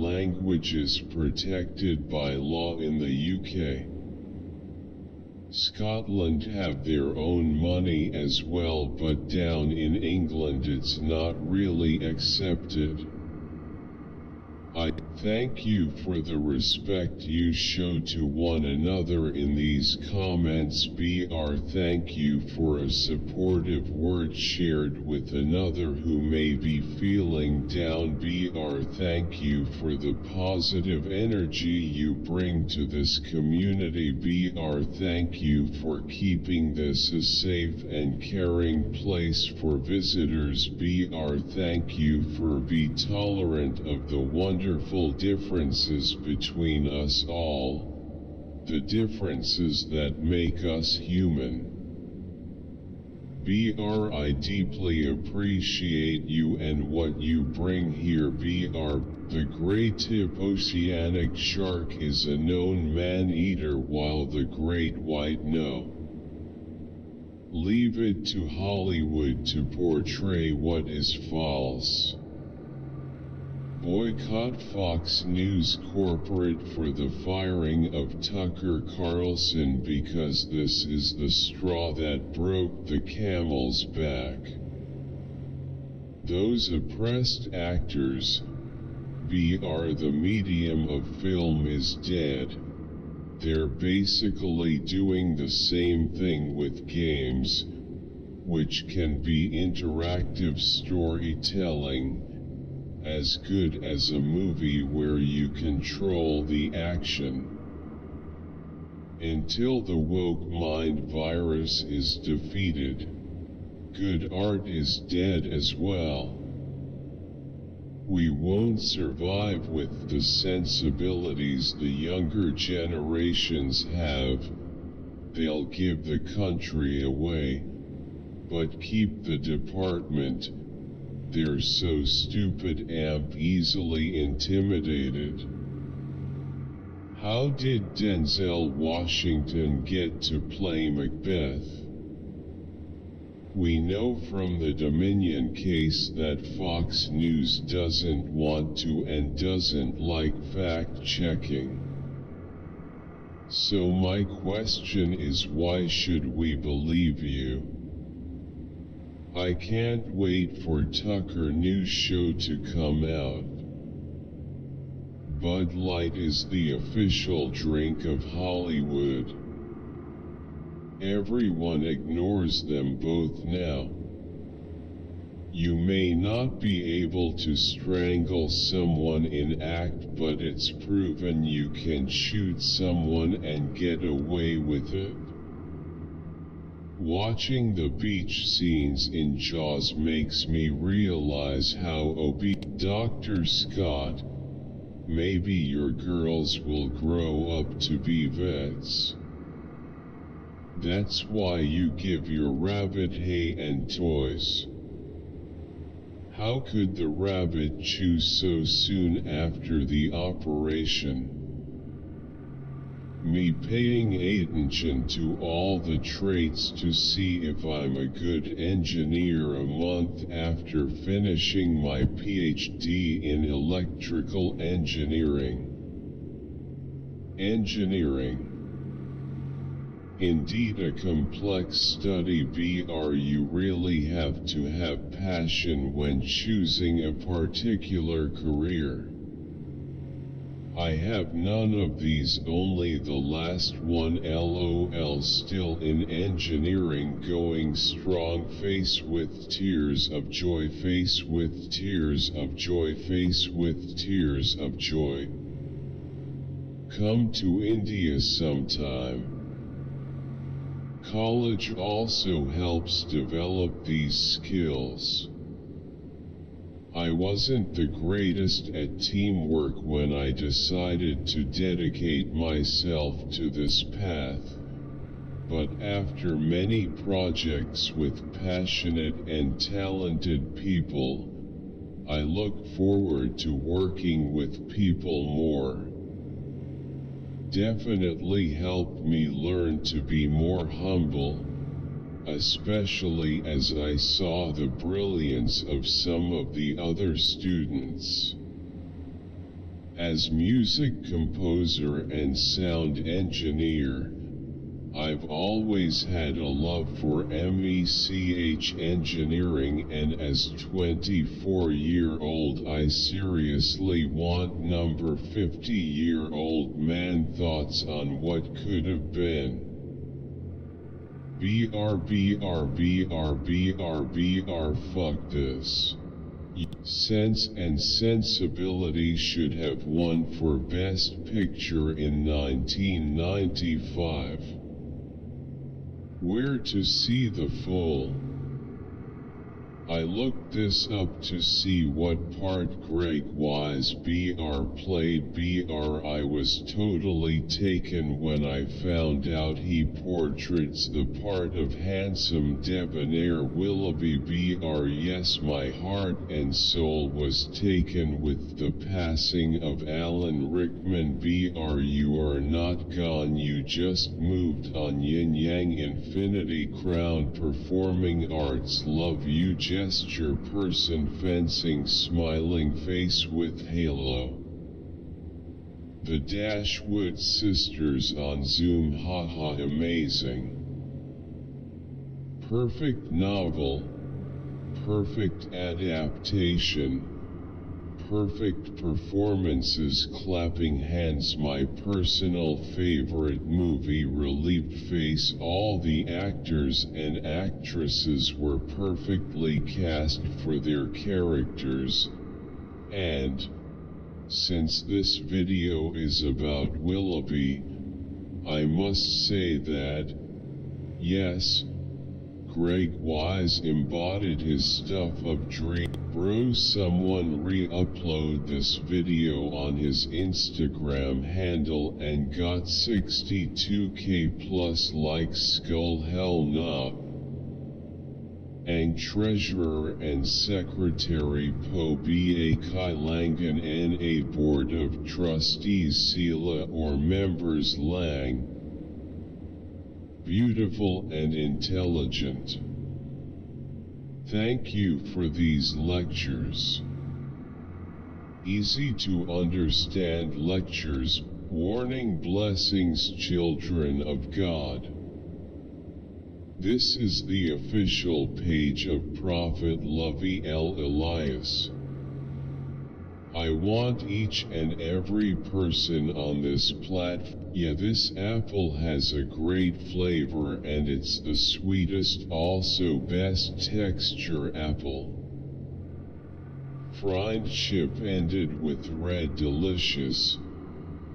languages protected by law in the UK. Scotland have their own money as well, but down in England it's not really accepted. I thank you for the respect you show to one another in these comments. Thank you for a supportive word shared with another who may be feeling down. Thank you for the positive energy you bring to this community. Thank you for keeping this a safe and caring place for visitors. Thank you for being tolerant of the wonderful differences between us all, the differences that make us human. I deeply appreciate you and what you bring here. The great tip oceanic shark is a known man-eater, while the great white no. Leave it to Hollywood to portray what is false. Boycott Fox News Corporate for the firing of Tucker Carlson, because this is the straw that broke the camel's back. Those oppressed actors, the medium of film is dead. They're basically doing the same thing with games, which can be interactive storytelling, as good as a movie where you control the action. Until the woke mind virus is defeated, good art is dead as well. We won't survive with the sensibilities the younger generations have. They'll give the country away, but keep the department. They're so stupid and easily intimidated. How did Denzel Washington get to play Macbeth? We know from the Dominion case that Fox News doesn't want to and doesn't like fact-checking. So my question is, why should we believe you? I can't wait for Tucker News show to come out. Bud Light is the official drink of Hollywood. Everyone ignores them both now. You may not be able to strangle someone in act, but it's proven you can shoot someone and get away with it. Watching the beach scenes in Jaws makes me realize how obese. Dr. Scott, maybe your girls will grow up to be vets. That's why you give your rabbit hay and toys. How could the rabbit chew so soon after the operation? Me paying attention to all the traits to see if I'm a good engineer a month after finishing my PhD in electrical engineering. Indeed a complex study. You really have to have passion when choosing a particular career. I have none of these, only the last one. LOL. Still in engineering, going strong. Face with tears of joy. Face with tears of joy. Face with tears of joy. Come to India sometime. College also helps develop these skills. I wasn't the greatest at teamwork when I decided to dedicate myself to this path, but after many projects with passionate and talented people, I look forward to working with people more. Definitely helped me learn to be more humble, especially as I saw the brilliance of some of the other students. As music composer and sound engineer, I've always had a love for MECH engineering, and as 24-year-old I seriously want number 50-year-old man thoughts on what could have been. BR, fuck this. Sense and Sensibility should have won for Best Picture in 1995. Where to see the full? I looked this up to see what part Greg Wise BR played. I was totally taken when I found out he portrays the part of handsome debonair Willoughby Yes, my heart and soul was taken with the passing of Alan Rickman. You are not gone, you just moved on. Yin Yang Infinity Crown Performing Arts. Love you gesture person fencing smiling face with halo. The Dashwood sisters on Zoom, haha, amazing. Perfect novel, perfect adaptation, perfect performances, clapping hands. My personal favorite movie, relieved face. All the actors and actresses were perfectly cast for their characters, and since this video is about Willoughby, I must say that, yes, Greg Wise embodied his stuff of dream. Bro, someone re-upload this video on his Instagram handle and got 62k plus likes. Skull, hell nah. Ang Treasurer and Secretary Po Ba Kai Langan NA Board of Trustees Sila or Members Lang. Beautiful and intelligent. Thank you for these lectures. Easy to understand lectures. Warning, blessings, children of God. This is the official page of Prophet Lovey L. Elias. I want each and every person on this platform. Yeah, this apple has a great flavor and it's the sweetest, also best texture apple. Fried chip ended with red delicious.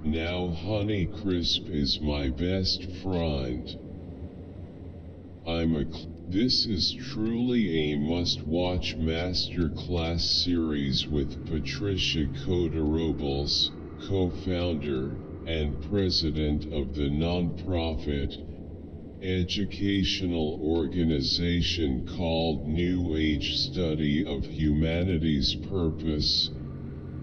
Now Honey Crisp is my best friend. This is truly a must-watch masterclass series with Patricia Cota-Robles, co-founder and president of the non-profit educational organization called New Age Study of Humanity's Purpose.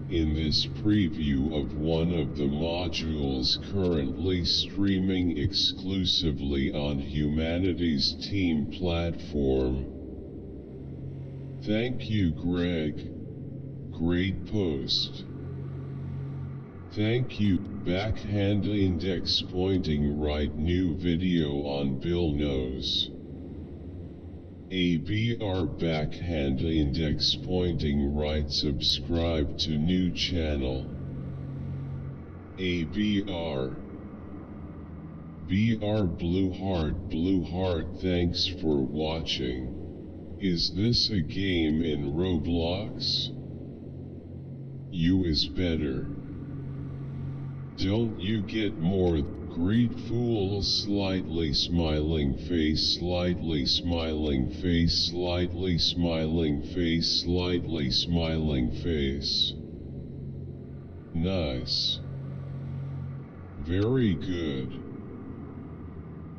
In this preview of one of the modules currently streaming exclusively on Humanity's Team platform. Thank you, Greg. Great post. Thank you. Backhand index pointing right. New video on Bill Knows. ABR backhand index pointing right. Subscribe to new channel. ABR. BR Blue Heart thanks for watching. Is this a game in Roblox? You is better. Don't you get more? Greet fool, slightly smiling face, slightly smiling face, slightly smiling face, slightly smiling face. Nice. Very good.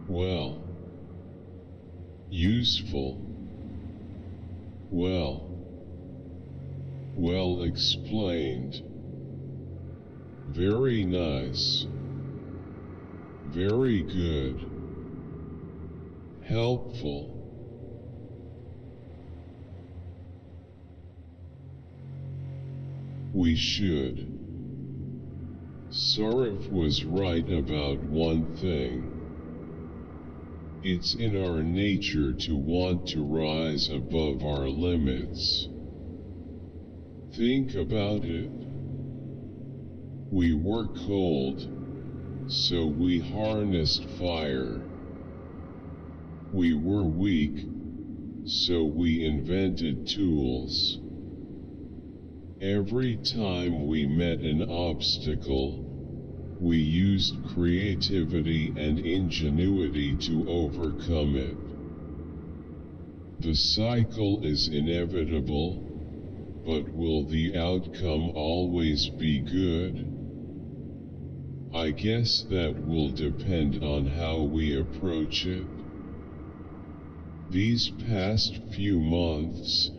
Well. Useful. Well explained. Very nice. Very good. Helpful. We should Sarif was right about one thing. It's in our nature to want to rise above our limits. Think about it. We were cold, so we harnessed fire. We were weak, so we invented tools. Every time we met an obstacle, we used creativity and ingenuity to overcome it. The cycle is inevitable, but will the outcome always be good? I guess that will depend on how we approach it. These past few months,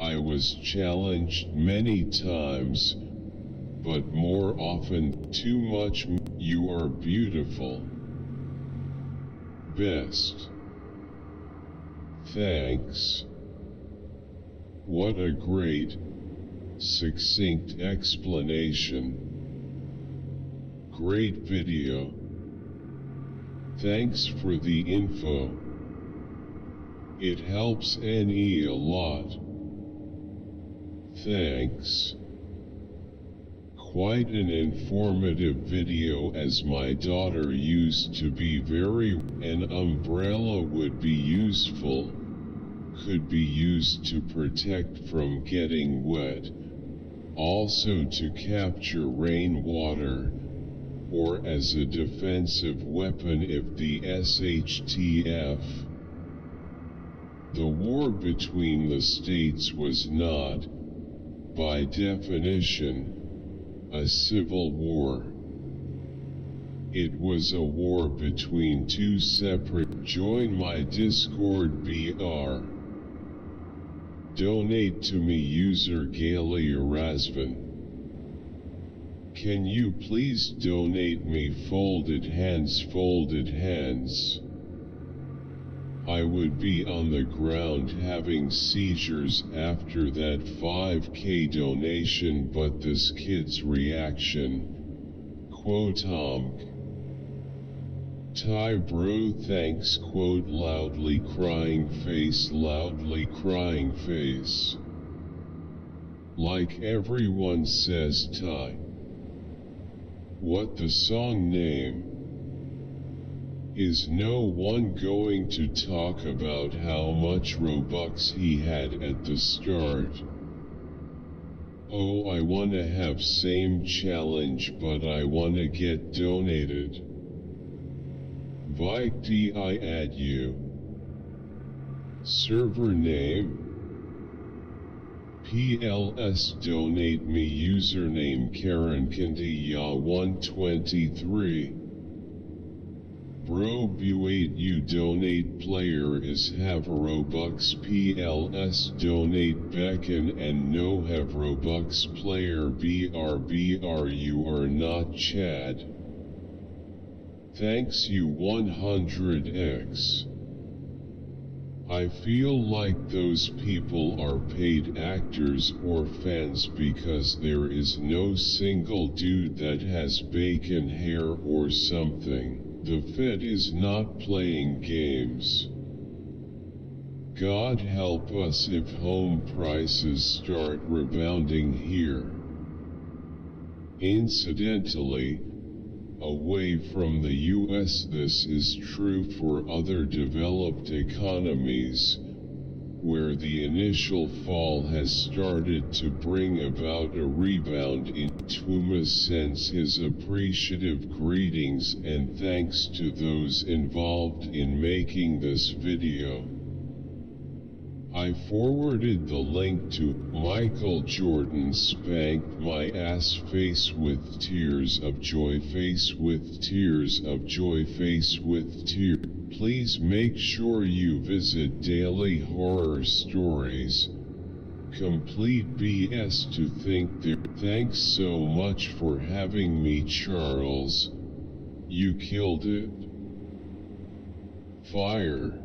I was challenged many times, but more often too much. You are beautiful. Best. Thanks. What a great, succinct explanation. Great video. Thanks for the info. It helps Annie a lot. Thanks. Quite an informative video, as my daughter used to be very. An umbrella would be useful. Could be used to protect from getting wet. Also to capture rainwater. Or as a defensive weapon if the SHTF. The war between the states was not, by definition, a civil war. It was a war between two separate. Join my Discord BR. Donate to me user Gaoler. Can you please donate me folded hands? I would be on the ground having seizures after that 5K donation, but this kid's reaction. Quote Ty bro thanks quote loudly crying face. Like everyone says Ty. What the song name? Is no one going to talk about how much Robux he had at the start? Oh, I wanna have same challenge, but I wanna get donated. Vike D I add you. Server name? PLS donate me username Karen Candia 123. Bro B8 you donate player is have Robux PLS donate Beckon and no have Robux player BR you are not Chad. Thanks you 100x. I feel like those people are paid actors or fans because there is no single dude that has bacon hair or something. The Fed is not playing games. God help us if home prices start rebounding here. Incidentally, away from the US, this is true for other developed economies, where the initial fall has started to bring about a rebound. In Tumas sends his appreciative greetings and thanks to those involved in making this video. I forwarded the link to Michael Jordan spanked my ass face with tears of joy, face with tears of joy, face with tears. Please make sure you visit Daily Horror Stories. Complete BS to think there. Thanks so much for having me, Charles. You killed it. Fire.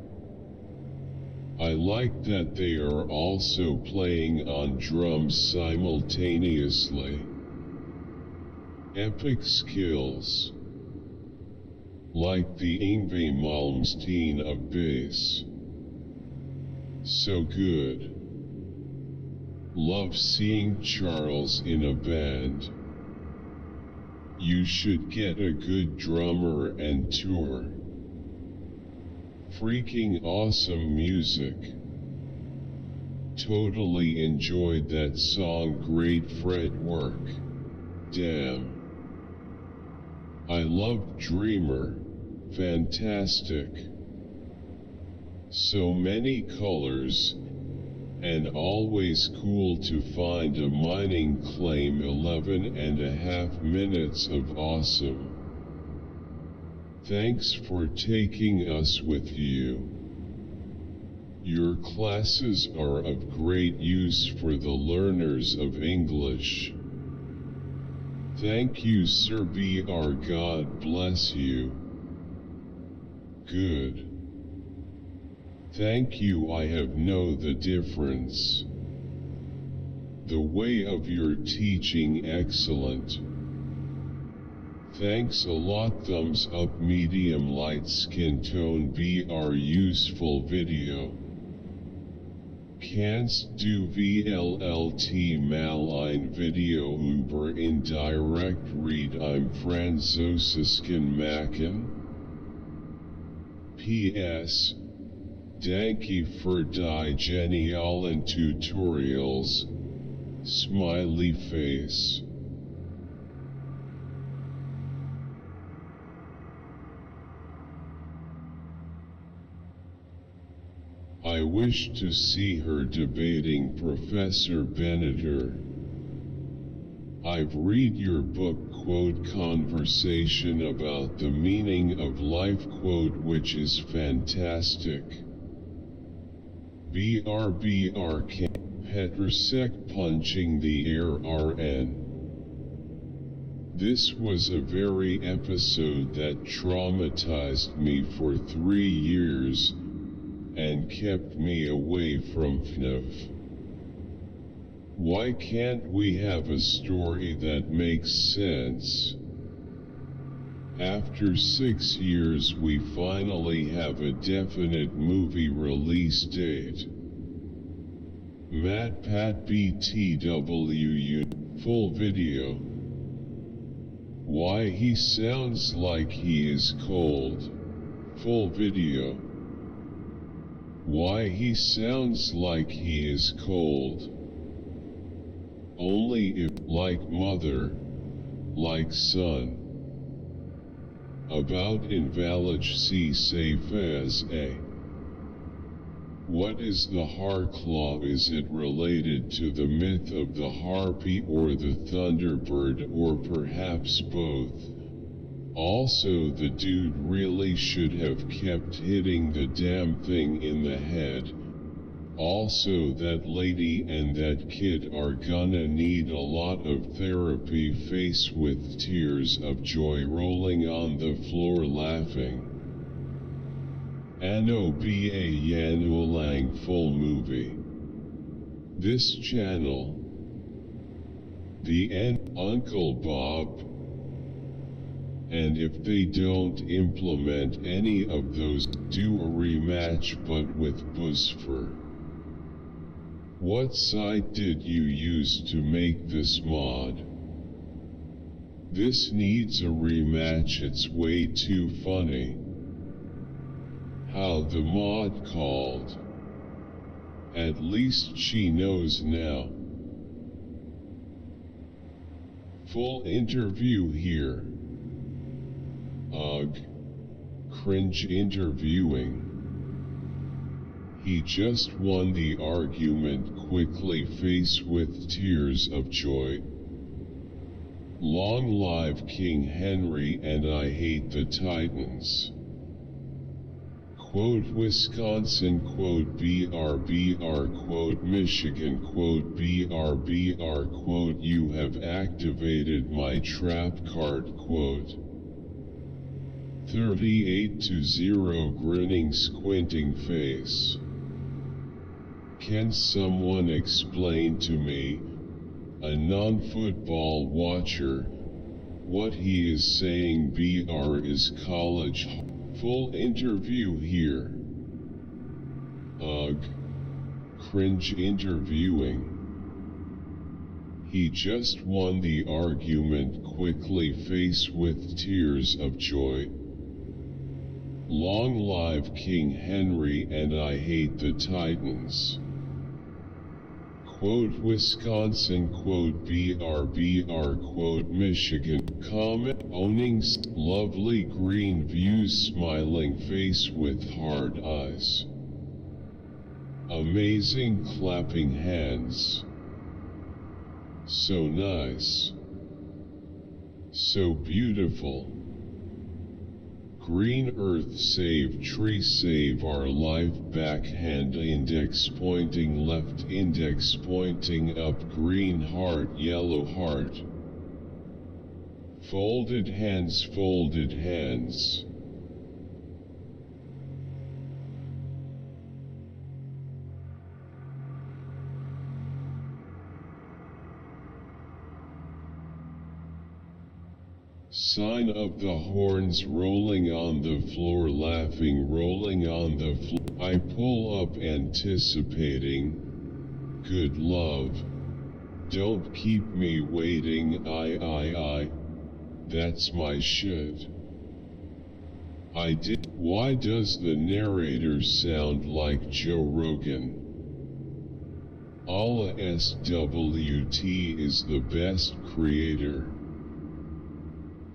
I like that they are also playing on drums simultaneously. Epic skills. Like the Yngwie Malmsteen of bass. So good. Love seeing Charles in a band. You should get a good drummer and tour. Freaking awesome music. Totally enjoyed that song. Great fretwork. Damn. I loved Dreamer. Fantastic. So many colors. And always cool to find a mining claim. 11.5 minutes of awesome. Thanks for taking us with you. Your classes are of great use for the learners of English. Thank you, Sir Br. God bless you. Good. Thank you. I have know the difference. The way of your teaching excellent. Thanks a lot. Thumbs up. Medium light skin tone. Br useful video. Canst do VLLT malign video. Uber indirect read. I'm Franzosiskin Mackin. PS. Danke für die genialen tutorials. Smiley face. I wish to see her debating Professor Benneter. I've read your book, quote, Conversation about the Meaning of Life, quote, which is fantastic. BRBR Petrusek punching the air RN. This was a very episode that traumatized me for 3 years and kept me away from FNAF. Why can't we have a story that makes sense? After 6 years we finally have a definite movie release date. MatPat BTW full video. Why he sounds like he is cold. Full video. Why he sounds like he is cold. Only if, like mother, like son. About invalid C safe as a. What is the Harclaw? Is it related to the myth of the harpy or the thunderbird, or perhaps both? Also, the dude really should have kept hitting the damn thing in the head. Also, that lady and that kid are gonna need a lot of therapy. Face with tears of joy rolling on the floor laughing. Ano ba yanulang full movie. This channel. The end. Uncle Bob. And if they don't implement any of those, do a rematch but with Busfer. What site did you use to make this mod? This needs a rematch. It's way too funny. How the mod called. At least she knows now. Full interview here. Ugh. Cringe interviewing. He just won the argument quickly. Face with tears of joy. Long live King Henry and I hate the Titans. Quote Wisconsin, quote BRBR, quote Michigan, quote BRBR, quote you have activated my trap card, quote 38-0 grinning squinting face. Can someone explain to me, a non-football watcher, What he is saying BR is college. Full interview here. Ugh. Cringe interviewing. He just won the argument quickly, face with tears of joy. Long live King Henry and I hate the Titans. Quote Wisconsin, quote BR, quote Michigan, comment owning lovely green views, smiling face with hard eyes. Amazing clapping hands. So nice. So beautiful. Green earth save tree save our life, backhand index pointing left, index pointing up, green heart, yellow heart. Folded hands, folded hands. Sign of the horns, rolling on the floor, laughing, rolling on the floor. I pull up anticipating. Good love. Don't keep me waiting, I. That's my shit. I did. Why does the narrator sound like Joe Rogan? Allah SWT is the best creator.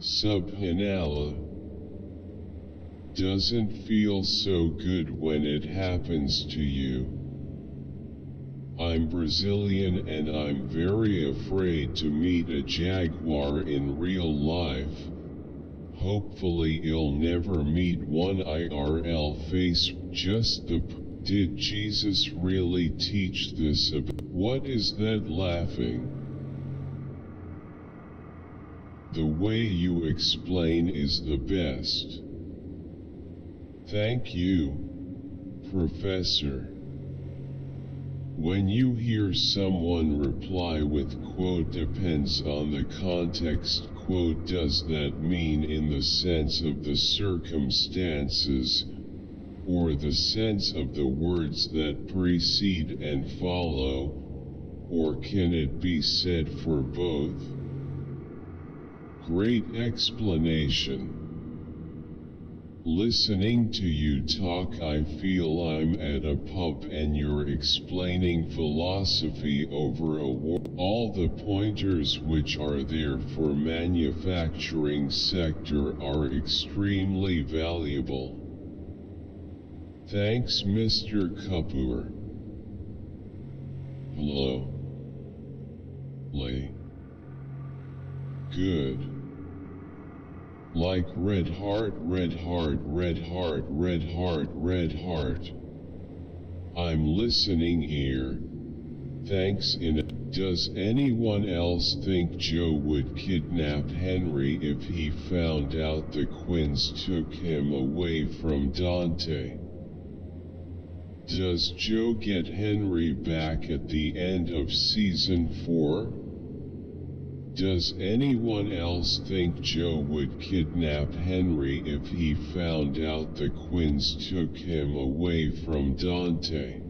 Subhanallah. Doesn't feel so good when it happens to you. I'm Brazilian and I'm very afraid to meet a jaguar in real life. Hopefully you'll never meet one IRL face. Just the did Jesus really teach this? What is that laughing? The way you explain is the best. Thank you, Professor. When you hear someone reply with quote depends on the context, quote does that mean in the sense of the circumstances, or the sense of the words that precede and follow, or can it be said for both? Great explanation. Listening to you talk, I feel I'm at a pub and you're explaining philosophy over a war. All the pointers which are there for manufacturing sector are extremely valuable. Thanks, Mr. Kapoor. Hello. Lay. Good. Like red heart, red heart, red heart, red heart, red heart. I'm listening here. Thanks. Does anyone else think Joe would kidnap Henry if he found out the Quins took him away from Dante? Does Joe get Henry back at the end of season 4? Does anyone else think Joe would kidnap Henry if he found out the Quins took him away from Dante?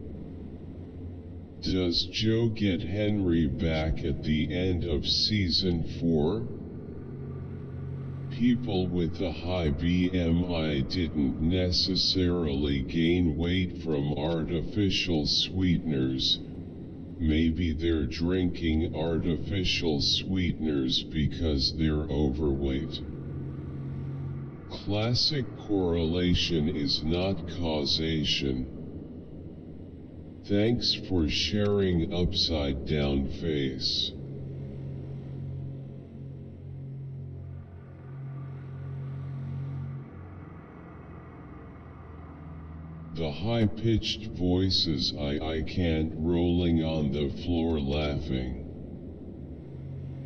Does Joe get Henry back at the end of season 4? People with a high BMI didn't necessarily gain weight from artificial sweeteners. Maybe they're drinking artificial sweeteners because they're overweight. Classic correlation is not causation. Thanks for sharing upside down face. The high-pitched voices I can't, rolling on the floor laughing.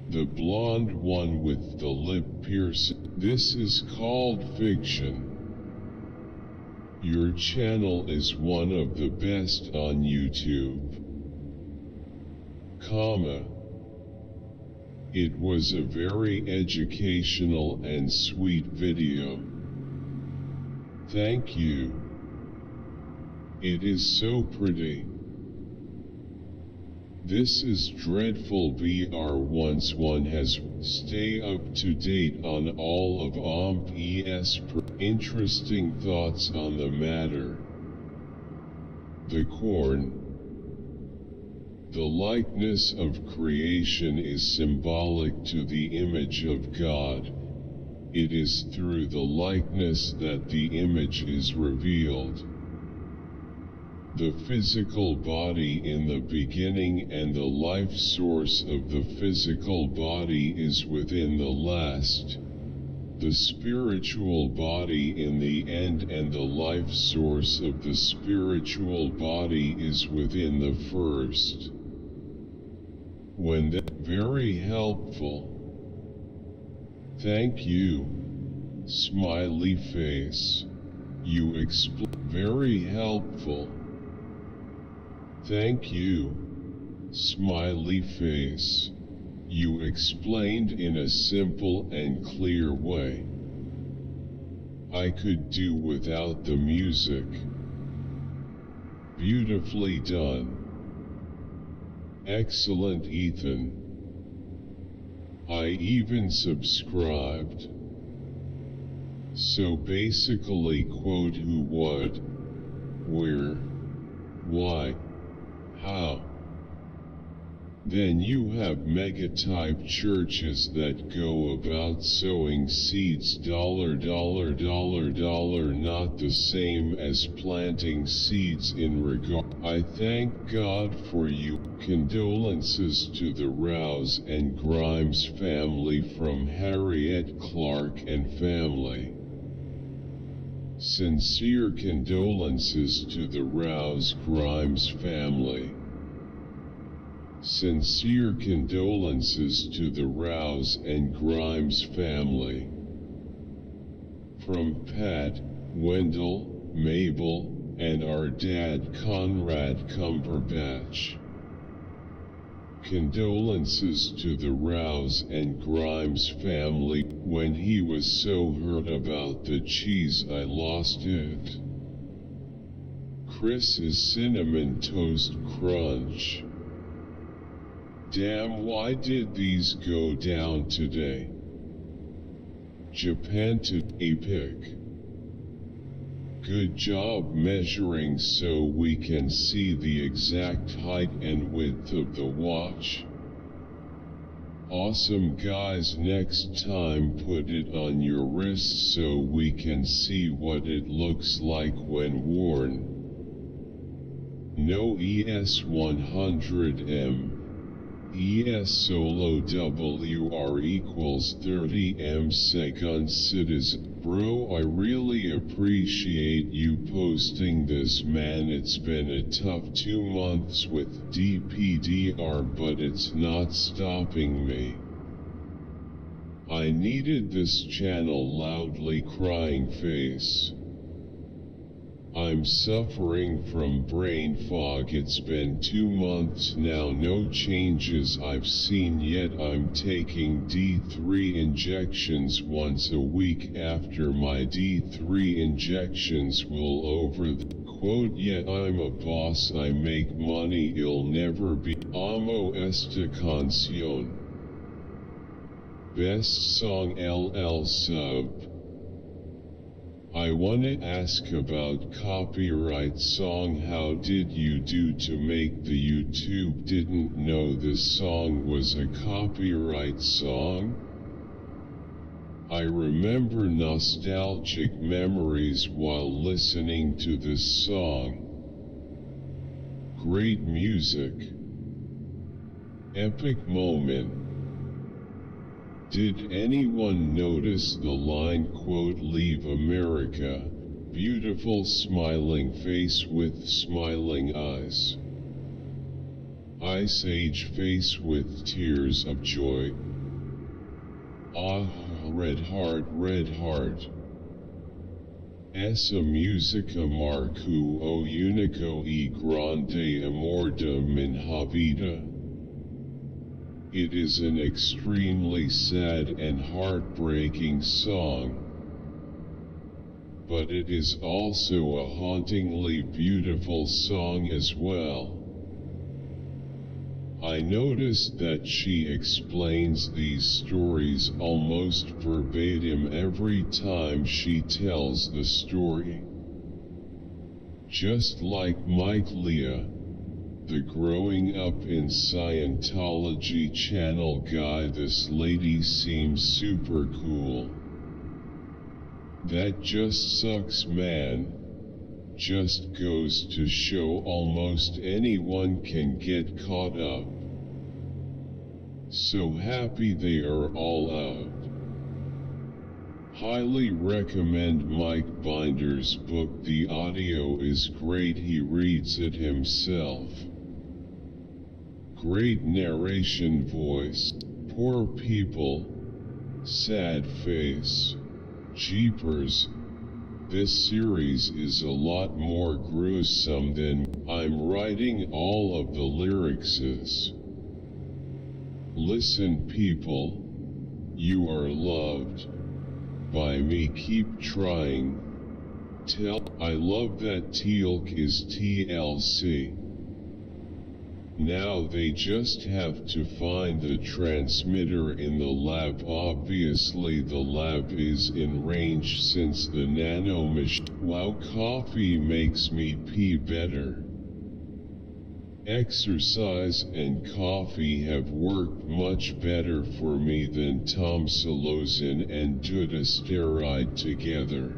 The blonde one with the lip piercing. This is called fiction. Your channel is one of the best on YouTube. Comma. It was a very educational and sweet video. Thank you. It is so pretty. This is dreadful VR once one has stay up to date on all of OMP-ES interesting thoughts on the matter. The corn. The likeness of creation is symbolic to the image of God. It is through the likeness that the image is revealed. The physical body in the beginning and the life source of the physical body is within the last. The spiritual body in the end and the life source of the spiritual body is within the first. When that very helpful. Thank you. Smiley face. You explain. Very helpful. Thank you. Smiley face. You explained in a simple and clear way. I could do without the music. Beautifully done. Excellent, Ethan. I even subscribed. So basically quote who, what, where, why, how. Then you have mega-type churches that go about sowing seeds $, not the same as planting seeds in regard. I thank God for you. Condolences to the Rouse and Grimes family from Harriet Clark and family. Sincere condolences to the Rouse Grimes family. Sincere condolences to the Rouse and Grimes family. From Pat, Wendell, Mabel, and our dad Conrad Cumberbatch. Condolences to the Rouse and Grimes family. When he was so hurt about the cheese I lost it. Chris's Cinnamon Toast Crunch. Damn, why did these go down today? Japan to epic. Good job measuring so we can see the exact height and width of the watch. Awesome guys, next time put it on your wrist so we can see what it looks like when worn. No ES100M. ES solo WR equals 30M second citizen. Bro, I really appreciate you posting this, man. It's been a tough 2 months with DPDR, but it's not stopping me. I needed this channel. Loudly crying face. I'm suffering from brain fog. It's been 2 months now, no changes I've seen yet. I'm taking D3 injections once a week. After my D3 injections will over the quote, yet I'm a boss, I make money, it'll never be. Amo esta canción. Best song LL sub. I wanna ask about copyright song. How did you do to make the YouTube? Didn't know this song was a copyright song. I remember nostalgic memories while listening to this song. Great music. Epic moment. Did anyone notice the line quote, leave America, beautiful smiling face with smiling eyes. Ice Age face with tears of joy. Ah, red heart, red heart. Essa musica marcou o único e grande amor de minha vida. It is an extremely sad and heartbreaking song, but it is also a hauntingly beautiful song as well. I noticed that she explains these stories almost verbatim every time she tells the story. Just like Mike Leah, the Growing Up in Scientology channel guy, this lady seems super cool. That just sucks, man. Just goes to show almost anyone can get caught up. So happy they are all out. Highly recommend Mike Binder's book. The audio is great, he reads it himself. Great narration voice. Poor people. Sad face. Jeepers. This series is a lot more gruesome than I'm writing all of the lyrics is. Listen, people. You are loved by me. Keep trying. I love that Teal'c is TLC. Now they just have to find the transmitter in the lab. Obviously the lab is in range since the nano machine. Wow, coffee makes me pee better. Exercise and coffee have worked much better for me than tamsulosin and dutasteride together.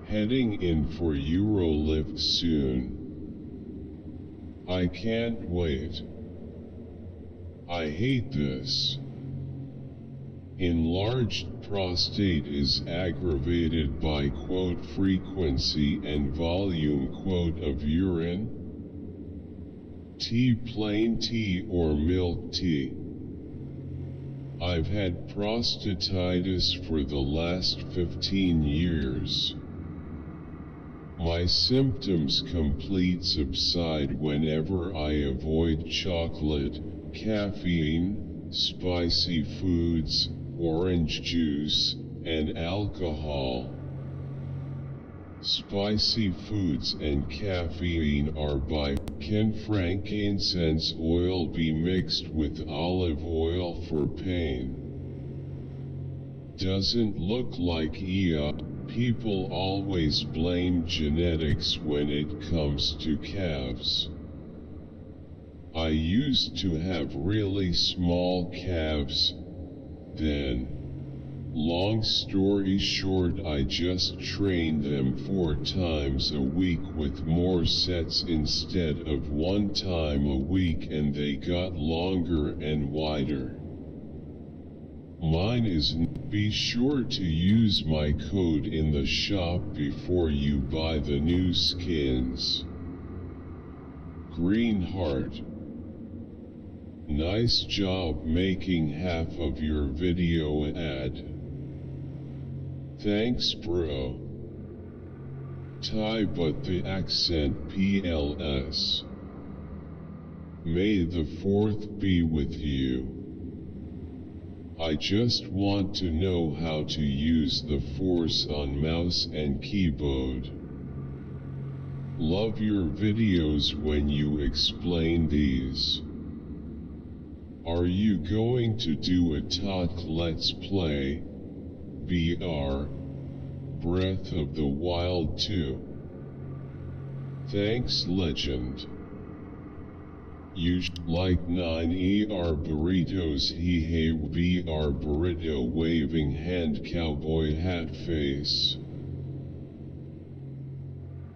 Heading in for Eurolift soon. I can't wait. I hate this. Enlarged prostate is aggravated by quote frequency and volume quote of urine. Tea, plain tea or milk tea. I've had prostatitis for the last 15 years. My symptoms complete subside whenever I avoid chocolate, caffeine, spicy foods, orange juice, and alcohol. Spicy foods and caffeine are by. Can frankincense oil be mixed with olive oil for pain? Doesn't look like people always blame genetics when it comes to calves. I used to have really small calves, then. Long story short, I just trained them 4 times a week with more sets instead of 1 time a week, and they got longer and wider. Mine isn't. Be sure to use my code in the shop before you buy the new skins. Green Heart. Nice job making half of your video ad. Thanks, bro. Thai but the accent PLS. May the 4th be with you. I just want to know how to use the Force on mouse and keyboard. Love your videos when you explain these. Are you going to do a talk Let's Play? BR. Breath of the Wild 2. Thanks, legend. You like 9 burritos. Hey BR burrito waving hand cowboy hat face.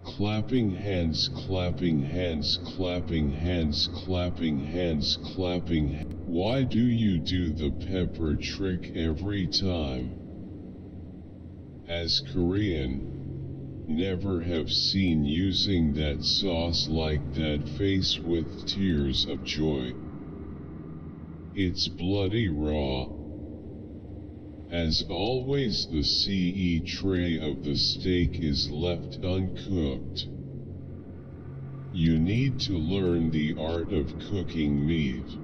Clapping hands, clapping hands, clapping hands, clapping hands, clapping. Why do you do the pepper trick every time? As Korean, never have seen using that sauce like that. Face with tears of joy. It's bloody raw. As always, the CE tray of the steak is left uncooked. You need to learn the art of cooking meat.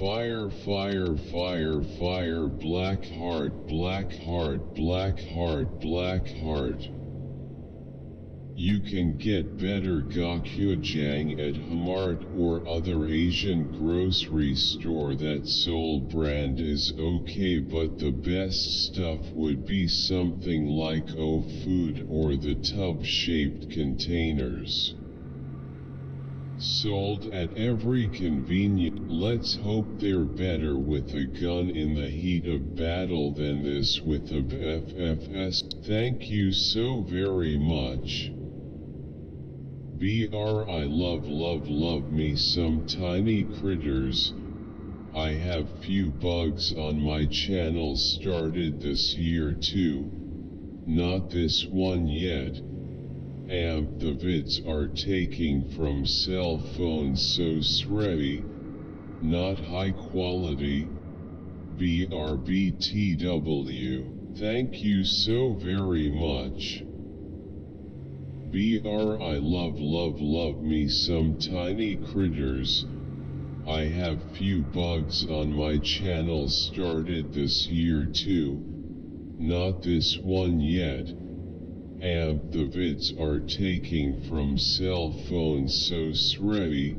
Fire, fire, fire, fire, black heart, black heart, black heart, black heart. You can get better gochujang at Hamart or other Asian grocery store. That Seoul brand is okay, but the best stuff would be something like O Food or the tub-shaped containers. Sold at every convenience. Let's hope they're better with a gun in the heat of battle than this with a FFS. Thank you so very much. I love me some tiny critters. I have few bugs on my channel started this year too. Not this one yet. The vids are taking from cell phones, so sready, not high quality. BRBTW. Thank you so very much. I love me some tiny critters. I have few bugs on my channel started this year too. Not this one yet. The vids are taking from cell phones, so sready,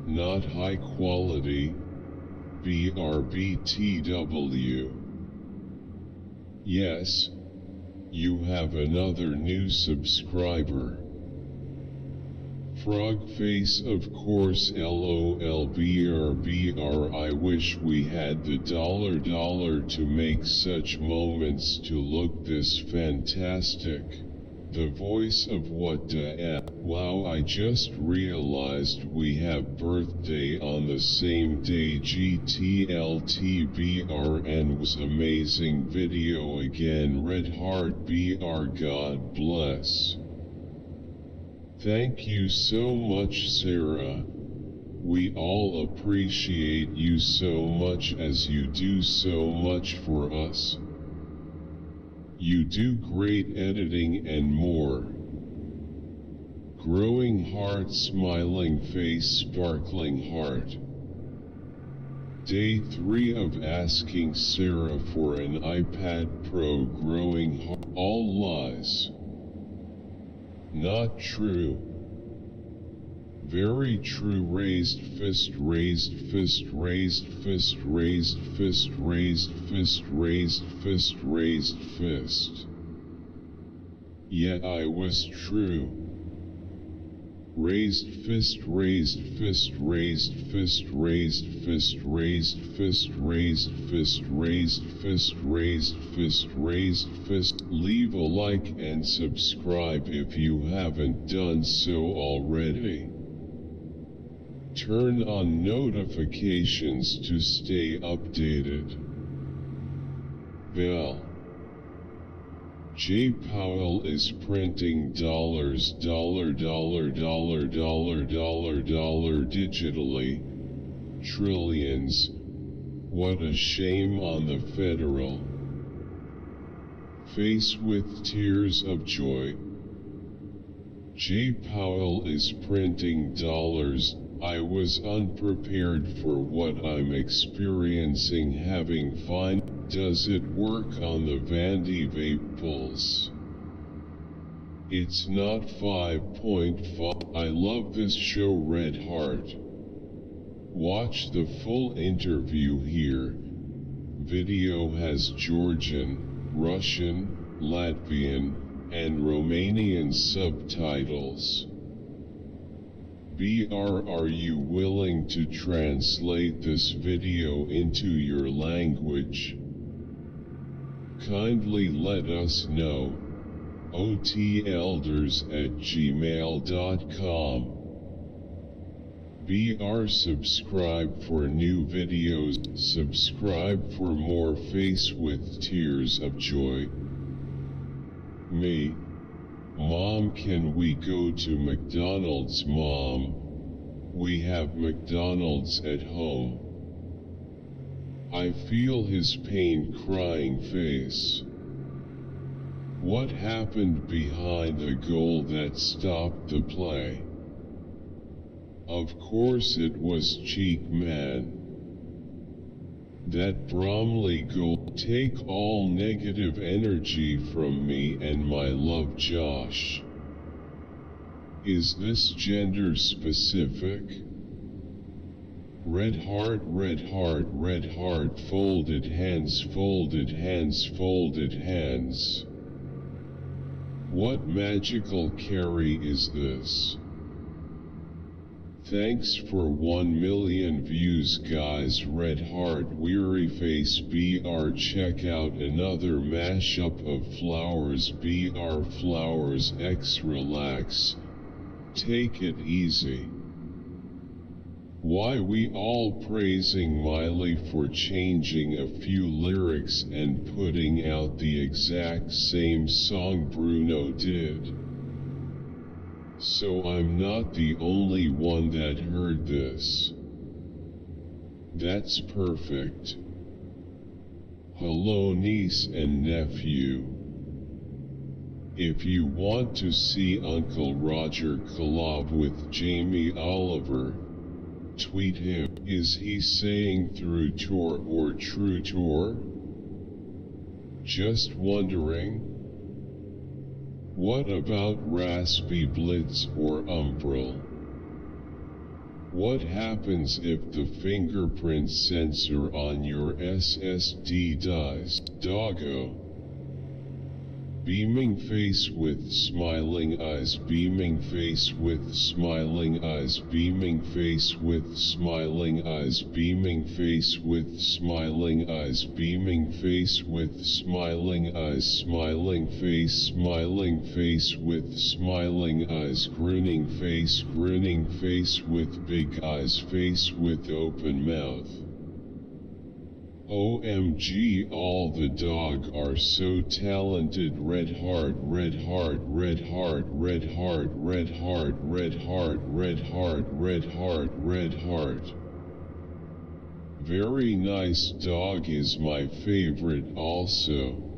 not high quality. BRBTW. Yes. You have another new subscriber. Frog face, of course. LOLBRBR. I wish we had the dollar to make such moments to look this fantastic. The voice of what the F. Wow, I just realized we have birthday on the same day. GTLTBR was amazing video again. Red heart BR. God bless. Thank you so much, Sarah. We all appreciate you so much as you do so much for us. You do great editing and more. Growing heart, smiling face, sparkling heart. Day 3 of asking Sarah for an iPad Pro. Growing heart. All lies. Not true. Very true. Raised fist, raised fist, raised fist, raised fist, raised fist, raised fist, raised fist. Yet I was true. Raised fist, raised fist, raised fist, raised fist, raised fist, raised fist, raised fist, raised fist, raised fist. Leave a like and subscribe if you haven't done so already. Turn on notifications to stay updated. Bell. J. Powell is printing dollars digitally. Trillions. What a shame on the federal. Face with tears of joy. J. Powell is printing dollars. I was unprepared for what I'm experiencing. Having fun. Does it work on the Vandy vape pulse? It's not 5.5. I love this show. Red heart. Watch the full interview here. Video has Georgian, Russian, Latvian, and Romanian subtitles. Are you willing to translate this video into your language? Kindly let us know. otelders@gmail.com. Subscribe for new videos. Subscribe for more face with tears of joy. Me. Mom, can we go to McDonald's? Mom, we have McDonald's at home. I feel his pain, crying face. What happened behind the goal that stopped the play? Of course it was Cheek Man. That Bromley goal. Take all negative energy from me and my love, Josh. Is this gender specific? Red heart, red heart, red heart, folded hands, folded hands, folded hands. What magical carry is this? Thanks for 1 million views, guys. Red heart, weary face, BR. Check out another mashup of flowers, BR. Flowers X. Relax, take it easy. Why we all praising Miley for changing a few lyrics and putting out the exact same song Bruno did? So I'm not the only one that heard this. That's perfect. Hello niece and nephew. If you want to see Uncle Roger collab with Jamie Oliver, tweet him. Is he saying through tour or true tour? Just wondering. What about Raspy Blitz or Umbrel? What happens if the fingerprint sensor on your SSD dies? Doggo. Beaming face with smiling eyes, beaming face with smiling eyes, beaming face with smiling eyes, beaming face with smiling eyes, beaming face with smiling eyes, smiling face with smiling eyes, grinning face with big eyes, face with open mouth. OMG, all the dog are so talented. Red heart, red heart, red heart, red heart, red heart, red heart, red heart, red heart, red heart. Very nice dog is my favorite also.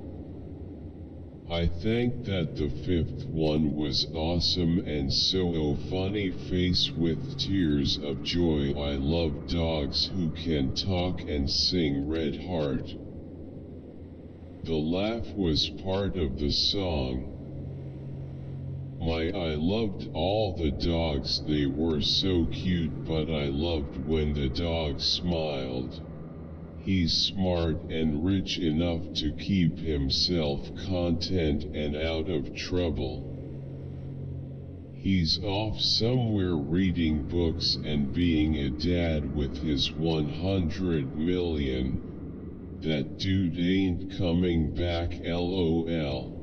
I think that the 5th one was awesome and so funny. Face with tears of joy. I love dogs who can talk and sing. Red heart. The laugh was part of the song. I loved all the dogs, they were so cute, but I loved when the dog smiled. He's smart and rich enough to keep himself content and out of trouble. He's off somewhere reading books and being a dad with his 100 million. That dude ain't coming back, LOL.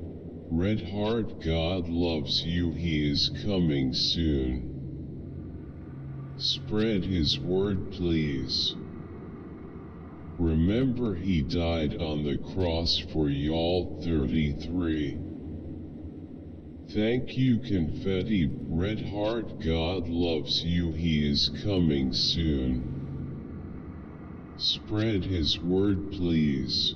Red heart, God loves you, he is coming soon. Spread his word, please. Remember he died on the cross for y'all. 33. Thank you, confetti. Red heart, God loves you, he is coming soon. Spread his word, please.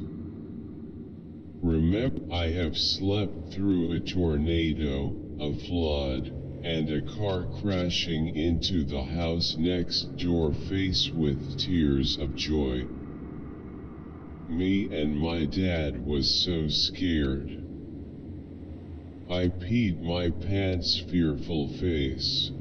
Remember, I have slept through a tornado, a flood, and a car crashing into the house next door. Face with tears of joy. Me and my dad was so scared. I peed my pants, fearful face.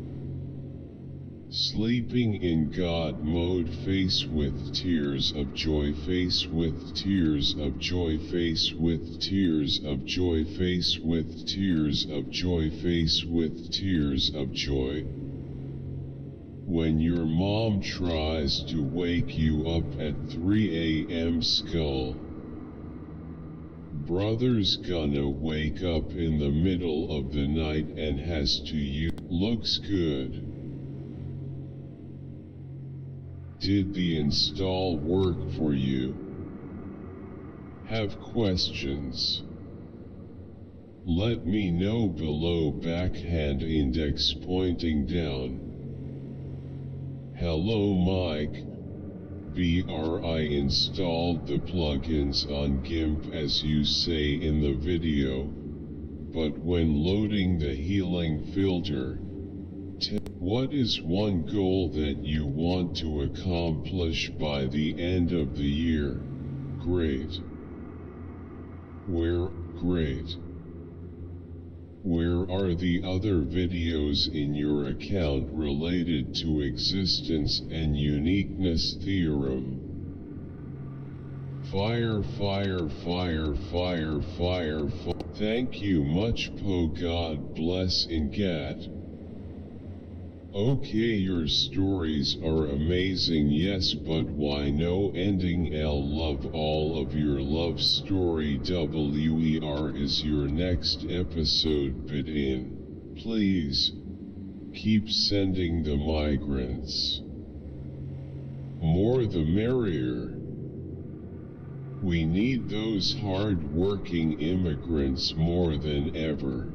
Sleeping in God mode. Face with tears of joy, face with tears of joy, face with tears of joy, face with tears of joy, face with tears of joy. When your mom tries to wake you up at 3 a.m. skull. Brother's gonna wake up in the middle of the night and has to you. Looks good. Did the install work for you? Have questions? Let me know below. Backhand index pointing down. Hello Mike. I installed the plugins on GIMP as you say in the video, but when loading the healing filter, What is one goal that you want to accomplish by the end of the year? Great. Great. Where are the other videos in your account related to existence and uniqueness theorem? Fire. Thank you much po, God bless Ingat. Okay, your stories are amazing, yes, but why no ending? Love all of your love story. WER is your next episode bit in. Please keep sending the migrants. More the merrier. We need those hard-working immigrants more than ever.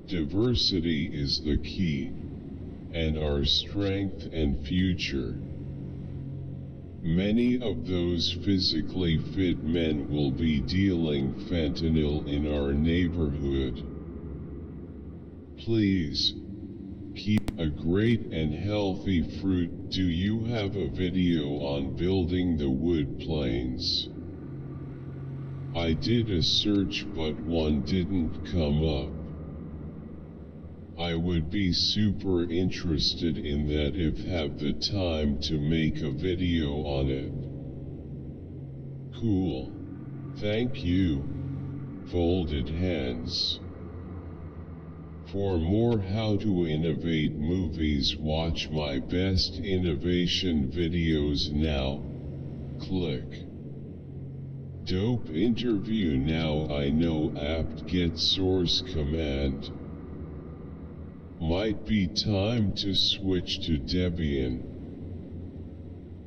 Diversity is the key, and our strength and future. Many of those physically fit men will be dealing fentanyl in our neighborhood. Please, keep a great and healthy fruit. Do you have a video on building the wood planes? I did a search but one didn't come up. I would be super interested in that if have the time to make a video on it. Cool. Thank you. Folded hands. For more how to innovate movies, watch my best innovation videos now. Click. Dope interview now. I know apt get source command. Might be time to switch to Debian.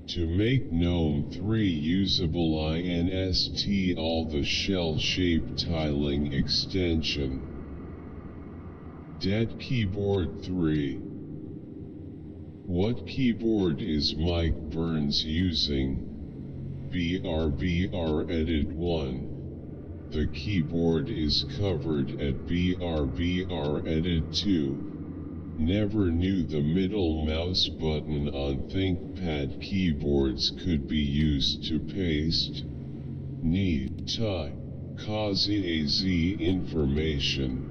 To make GNOME 3 usable inst all the shell-shaped tiling extension. Dead keyboard 3. What keyboard is Mike Burns using? BRBR edit 1. The keyboard is covered at BRBR edit 2. Never knew the middle mouse button on ThinkPad keyboards could be used to paste. Need type causa z information.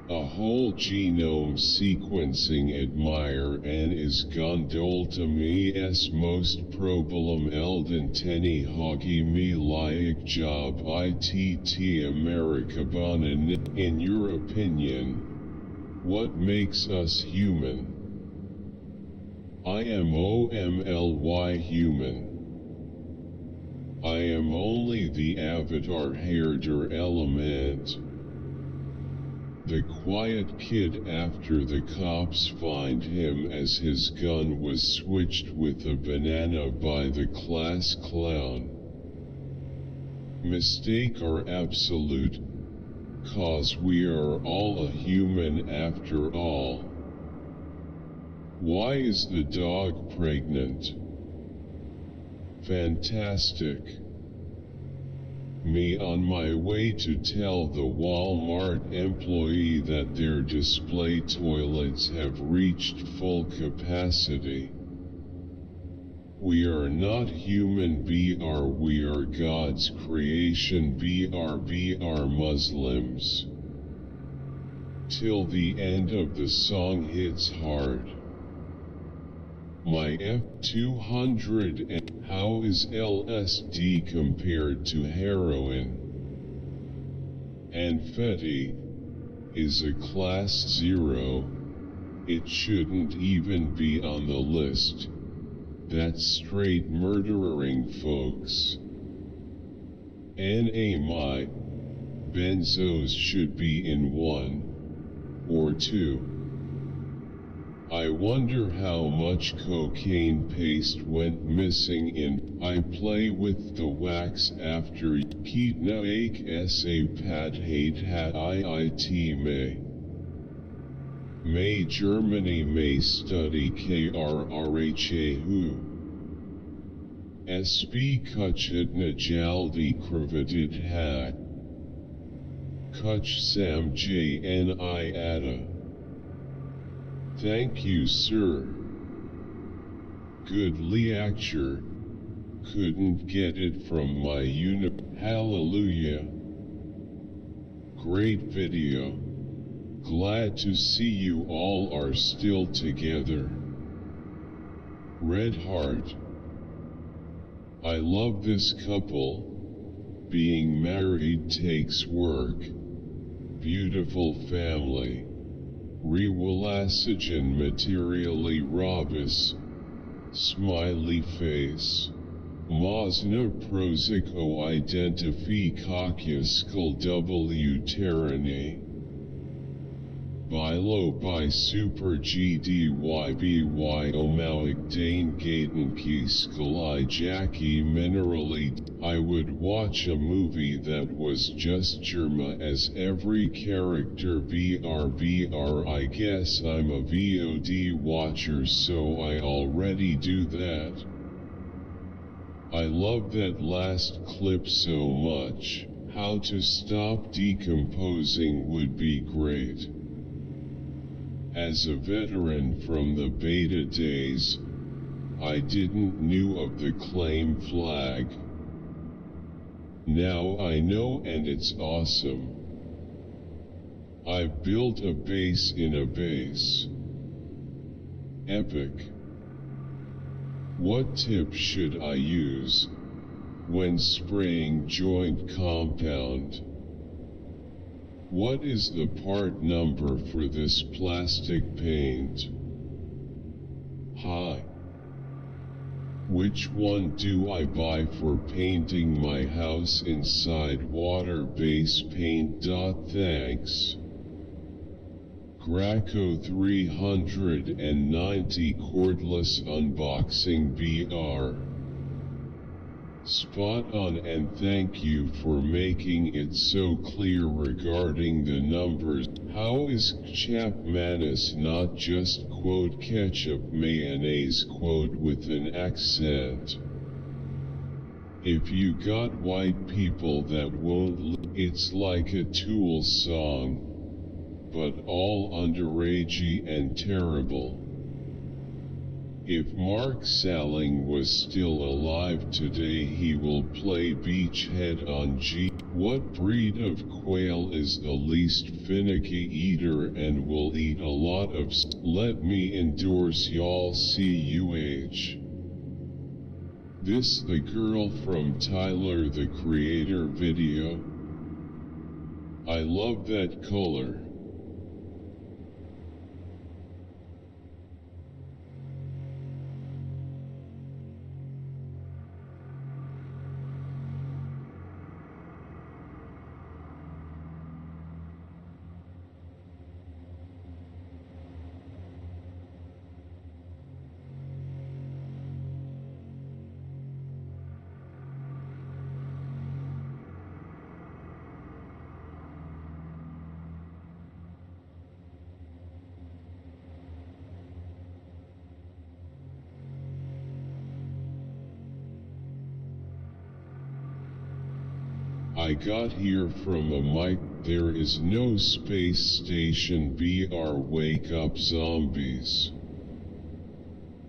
A whole genome sequencing admire and is gondola me s most problem elden tenny hoggy me laik job itt Americabanan. In your opinion, what makes us human? I am OMLY human. I am only the avatar herder element. The quiet kid after the cops find him as his gun was switched with a banana by the class clown. Mistake are absolute, 'cause we are all a human after all. Why is the dog pregnant? Fantastic. Me on my way to tell the Walmart employee that their display toilets have reached full capacity. We are not human BR, we are God's creation BR Muslims. Till the end of the song hits hard. My F200 and how is LSD compared to heroin? Amphetamine is a class 0. It shouldn't even be on the list. That's straight murdering, folks. NAMI, benzos should be in 1 or 2. I wonder how much cocaine paste went missing in I play with the wax after Kitna Ake SA Pat Hate Hat IIT May Germany may study KRRHA who SB Kuchitna Jaldi Krivadid Hat Kuch Sam JNI Ada Thank you, sir. Good lecture. Couldn't get it from my unit. Hallelujah. Great video. Glad to see you all are still together. Red heart. I love this couple. Being married takes work. Beautiful family. Rewalasagen materially robus. Smiley face. Mosna prosico identificacial w terrani. Bilo by super gdyby omauic dane gaten kiskali jackie minerally. I would watch a movie that was just Germa as every character BR. I guess I'm a VOD watcher, so I already do that. I love that last clip so much. How to stop decomposing would be great. As a veteran from the beta days, I didn't knew of the claim flag. Now I know, and it's awesome. I've built a base in a base. Epic. What tip should I use when spraying joint compound? What is the part number for this plastic paint? Hi. Which one do I buy for painting my house inside water-based paint? Thanks. Graco 390 cordless unboxing BR. Spot on, and thank you for making it so clear regarding the numbers. How is Chapmanis not just quote ketchup mayonnaise quote with an accent? If you got white people that won't, it's like a Tool song, but all underagey and terrible. If Mark Salling was still alive today, he will play Beachhead on G. What breed of quail is the least finicky eater and will eat a lot of Let me endorse y'all CUH. This the girl from Tyler the Creator video. I love that color. I got here from a mic. There is no space station. BR wake up zombies.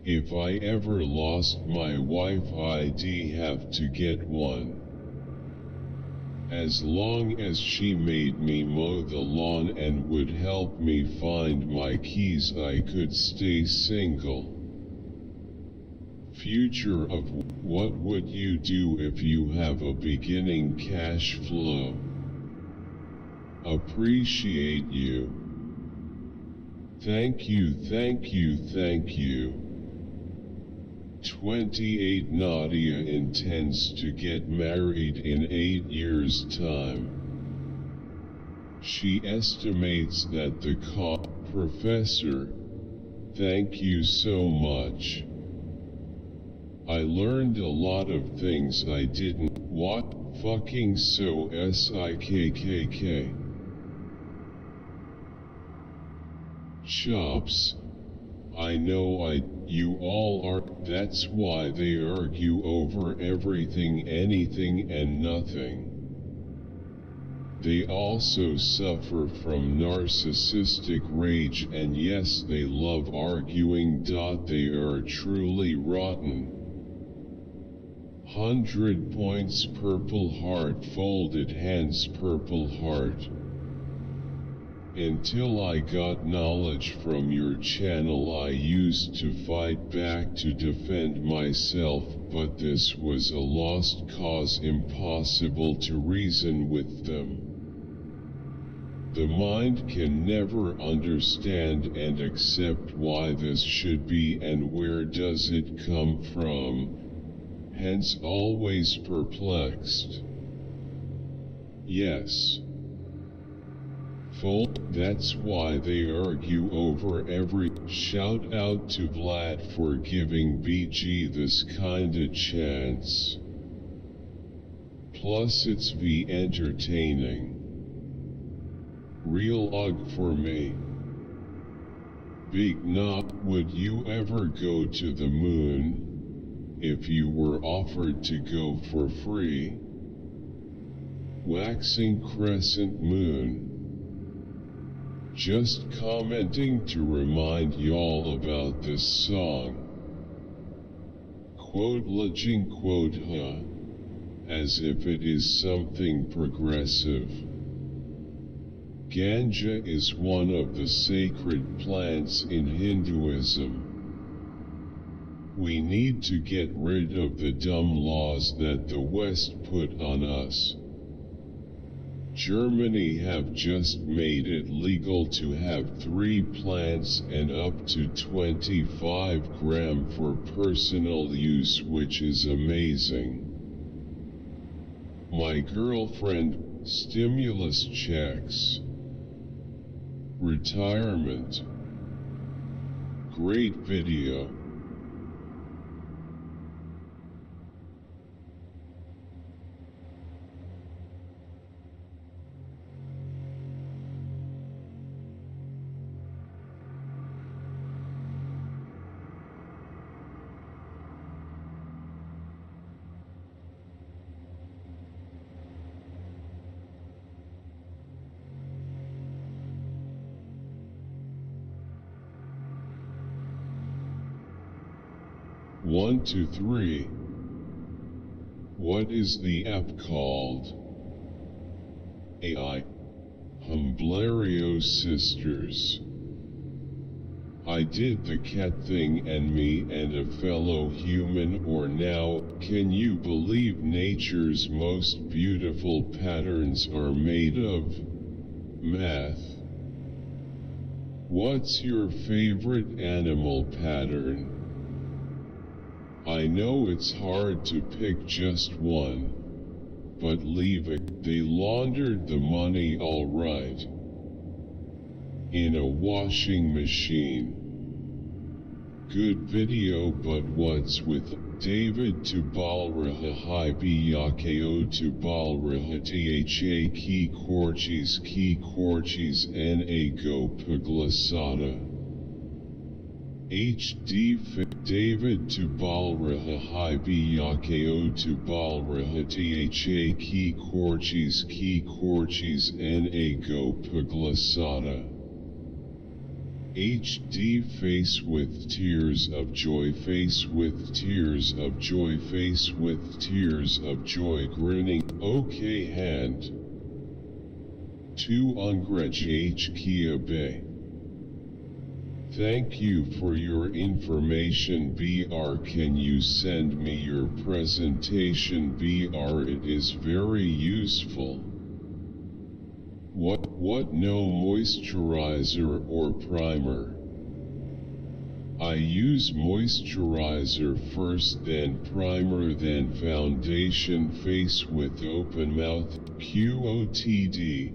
If I ever lost my Wi-Fi, have to get one. As long as she made me mow the lawn and would help me find my keys, I could stay single. Future of what would you do if you have a beginning cash flow? Appreciate you. Thank you, thank you, thank you. 28 Nadia intends to get married in 8 years' time. She estimates that the Professor, thank you so much. I learned a lot of things I didn't. What fucking so sikkk. Chops. I know you all are. That's why they argue over everything, anything and nothing. They also suffer from narcissistic rage, and yes, they love arguing. They are truly rotten. 100 points. Purple heart. Folded hands. Purple heart. Until I got knowledge from your channel, I used to fight back to defend myself, but this was a lost cause, impossible to reason with them. The mind can never understand and accept why this should be and where does it come from, hence always perplexed. Yes. That's why they argue over every. Shout out to Vlad for giving BG this kinda chance. Plus it's entertaining. Real ugh for me. Big knock. Would you ever go to the moon if you were offered to go for free? Waxing crescent moon. Just commenting to remind y'all about this song. Quote legend quote as if it is something progressive. Ganja is one of the sacred plants in Hinduism. We need to get rid of the dumb laws that the West put on us. Germany have just made it legal to have 3 plants and up to 25 gram for personal use, which is amazing. My girlfriend, stimulus checks. Retirement. Great video. One, two, three. What is the app called? AI. Humblerio Sisters. I did the cat thing and me and a fellow human or now, can you believe nature's most beautiful patterns are made of math? What's your favorite animal pattern? I know it's hard to pick just one, but leave it. They laundered the money all right. In a washing machine. Good video, but what's with David Tubalraha Hibiyakeo Tubalraha Tha Ki Korchis Na Go Paglasada HD David Tubalraha Hibiyakeo Tubalraha Tha Ki Korchis Na Go Paglasada HD face with tears of joy, face with tears of joy, face with tears of joy, grinning. Okay, hand. To Ungrej H. Kia Bay. Thank you for your information, BR. Can you send me your presentation, BR? It is very useful. What? No moisturizer or primer. I use moisturizer first, then primer, then foundation. Face with open mouth. QOTD.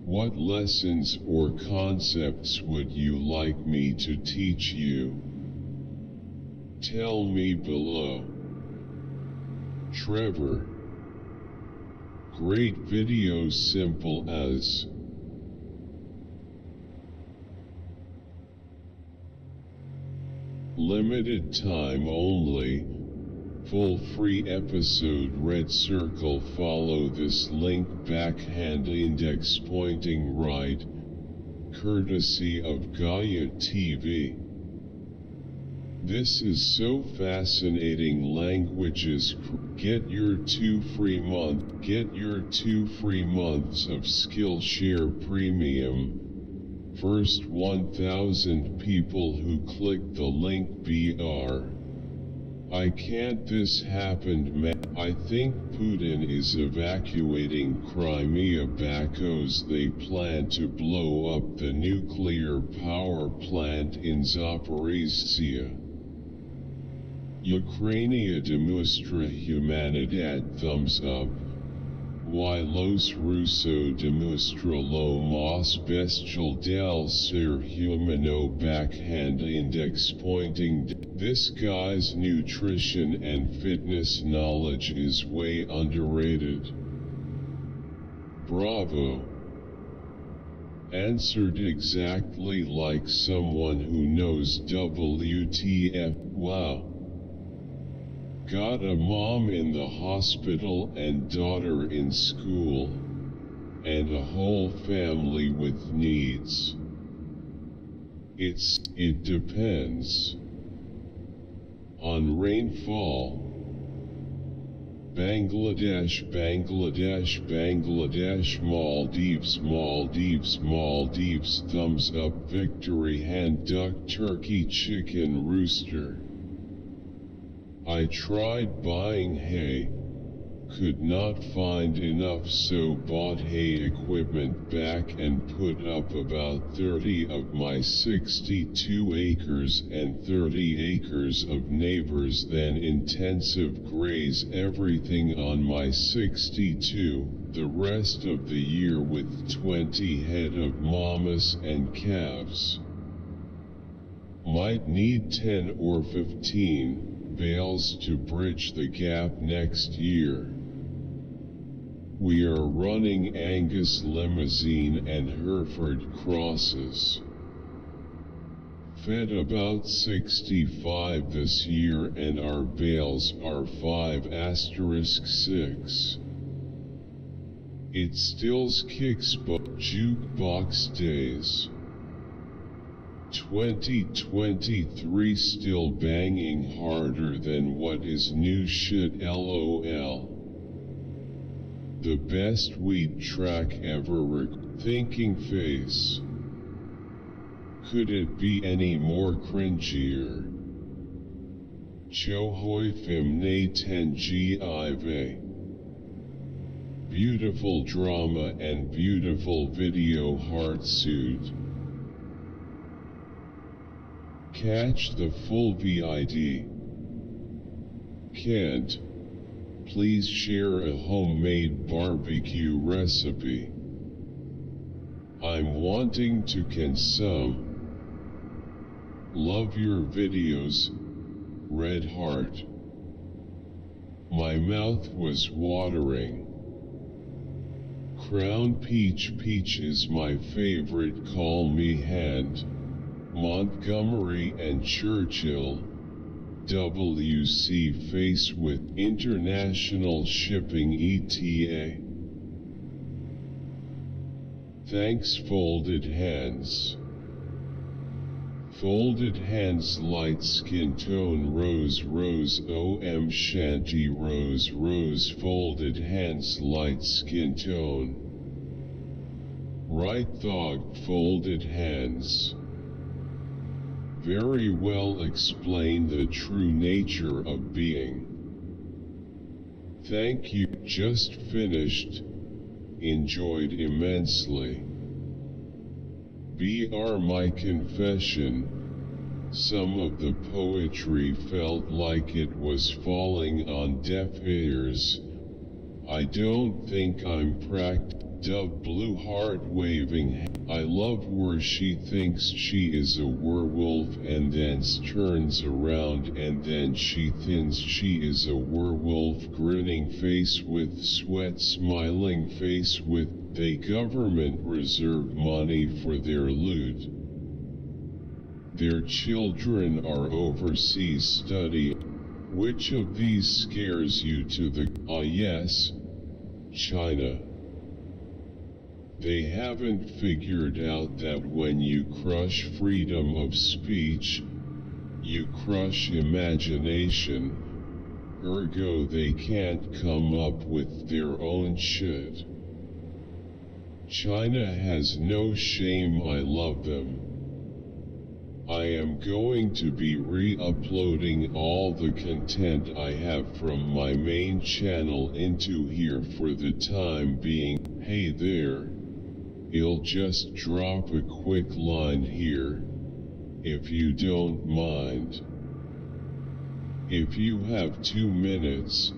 What lessons or concepts would you like me to teach you? Tell me below. Trevor. Great video, simple as. Limited time only. full free episode red circle follow this link backhand index pointing right, courtesy of Gaia TV. This is so fascinating languages. Get your 2 free months of Skillshare Premium. First 1,000 people who click the link BR. I can't this happened man. I think Putin is evacuating Crimea because they plan to blow up the nuclear power plant in Zaporizhzhia. Ukrainia demustra humanidad thumbs up. Y los Russo demustra lo más bestial del ser humano backhand index pointing. This guy's nutrition and fitness knowledge is way underrated. Bravo. Answered exactly like someone who knows WTF. Wow. Got a mom in the hospital and daughter in school, and a whole family with needs. It depends on rainfall. Bangladesh, Maldives, thumbs up, victory hand, duck, turkey, chicken, rooster. I tried buying hay, could not find enough, so bought hay equipment back and put up about 30 of my 62 acres and 30 acres of neighbors, then intensive graze everything on my 62, the rest of the year with 20 head of mamas and calves. Might need 10 or 15 bales to bridge the gap next year. We are running Angus Limousine and Hereford crosses. Fed about 65 this year and our bales are 5*6. It still kicks but jukebox days. 2023 still banging harder than what is new shit LOL. The best weed track ever thinking face. Could it be any more cringier? Chohoy femne tengive. Beautiful drama and beautiful video heartsuit. Catch the full VID. Can't. Please share a homemade barbecue recipe. I'm wanting to consume. Love your videos, red heart. My mouth was watering. Crown Peach is my favorite, call me hand. Montgomery and Churchill. WC face with international shipping ETA. Thanks folded hands. Folded hands light skin tone rose OM shanty rose folded hands light skin tone. Right thog folded hands. Very well explain the true nature of being. Thank you, just finished. Enjoyed immensely. BR my confession. Some of the poetry felt like it was falling on deaf ears. I don't think I'm Dove blue heart waving. I love where she thinks she is a werewolf and then turns around and then she thinks she is a werewolf, grinning face with sweat, smiling face with. They government reserve money for their loot. Their children are overseas studying. Which of these scares you to the, yes, China? They haven't figured out that when you crush freedom of speech, you crush imagination, ergo they can't come up with their own shit. China has no shame, I love them. I am going to be re-uploading all the content I have from my main channel into here for the time being. Hey there, I'll just drop a quick line here, if you don't mind. If you have 2 minutes,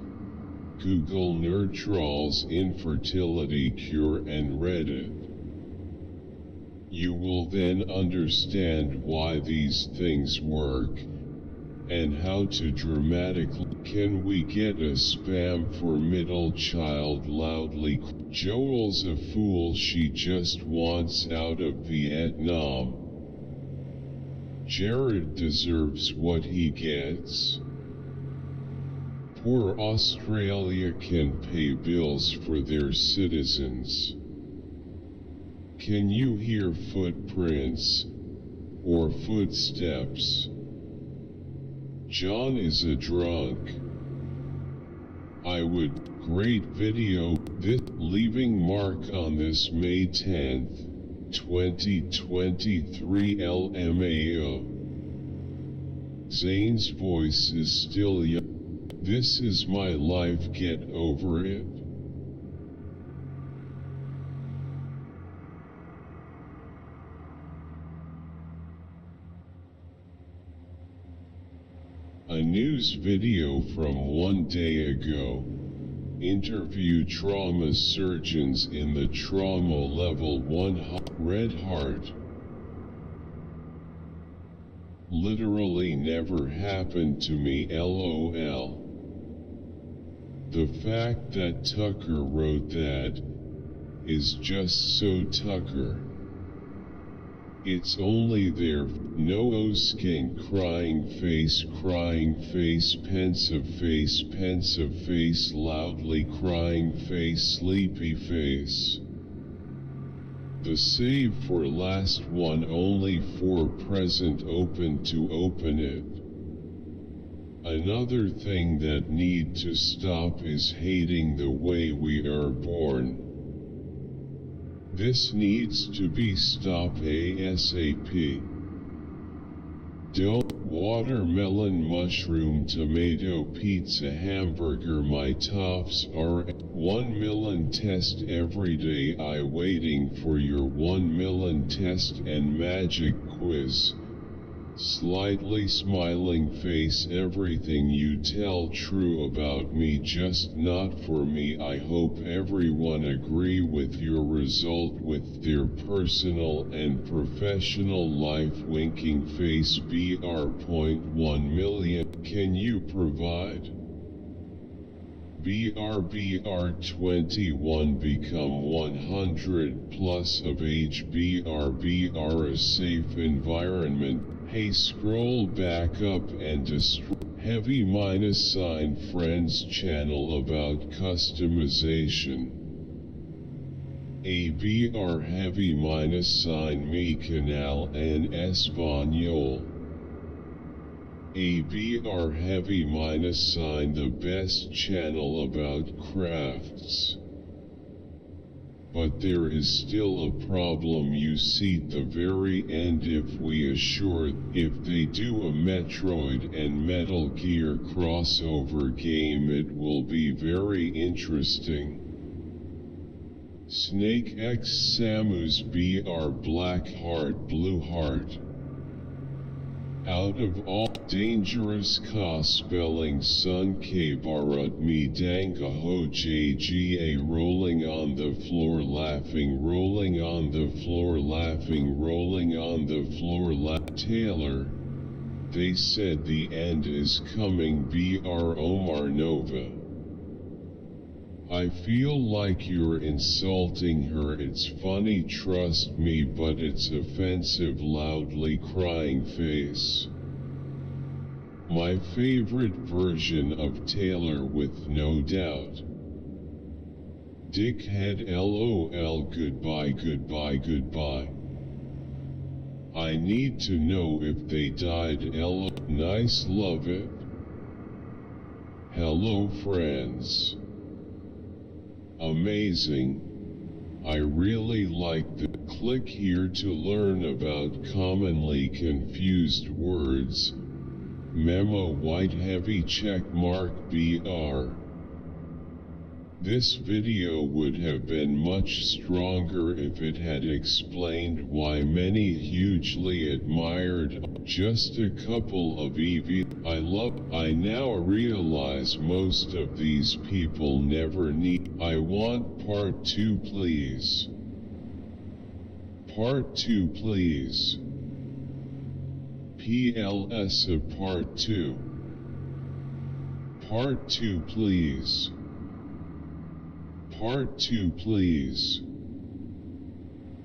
Google nerd trolls infertility cure and Reddit. You will then understand why these things work, and how to dramatically. Can we get a spam for middle child loudly? Joel's a fool, she just wants out of Vietnam. Jared deserves what he gets. Poor Australia can pay bills for their citizens. Can you hear footprints, or footsteps? John is a drunk. I would. Great video. This leaving mark on this May 10th, 2023 LMAO. Zane's voice is still young. This is my life, get over it. A news video from one day ago. Interview trauma surgeons in the trauma level 1 red heart. Literally never happened to me, LOL. The fact that Tucker wrote that is just so Tucker. It's only there. No skin, crying face, pensive face, loudly crying face, sleepy face. The save for last one only for present open to open it. Another thing that need to stop is hating the way we are born. This needs to be stopped ASAP. Don't watermelon, mushroom, tomato, pizza, hamburger. My tops are 1 million test every day. I waiting for your 1 million test and magic quiz. Slightly smiling face, everything you tell true about me, just not for me. I hope everyone agree with your result with their personal and professional life. Winking face BR.1 million. Can you provide? BR21 become 100 plus of age. BR a safe environment. Hey, scroll back up and destroy heavy -sign friends channel about customization. ABR heavy -sign mi canal en español. ABR heavy -sign the best channel about crafts. But there is still a problem, you see the very end. If we assure, if they do a Metroid and Metal Gear crossover game, it will be very interesting. Snake X Samus BR Black Heart Blue Heart. Out of all dangerous ka spelling sun K barat mi danga ho jga rolling on the floor laughing, rolling on the floor laughing, rolling on the floor Taylor. They said the end is coming. BR Omar Nova. I feel like you're insulting her. It's funny, trust me, but it's offensive. Loudly crying face. My favorite version of Taylor with no doubt. Dickhead LOL goodbye goodbye goodbye. I need to know if they died nice love it. Hello friends. Amazing. I really like the click here to learn about commonly confused words. Memo white heavy check mark BR. This video would have been much stronger if it had explained why many hugely admired just a couple of I now realize most of these people never need. I want part 2 please. Part 2 please. PLS of part 2. Part 2 please. Part 2 please.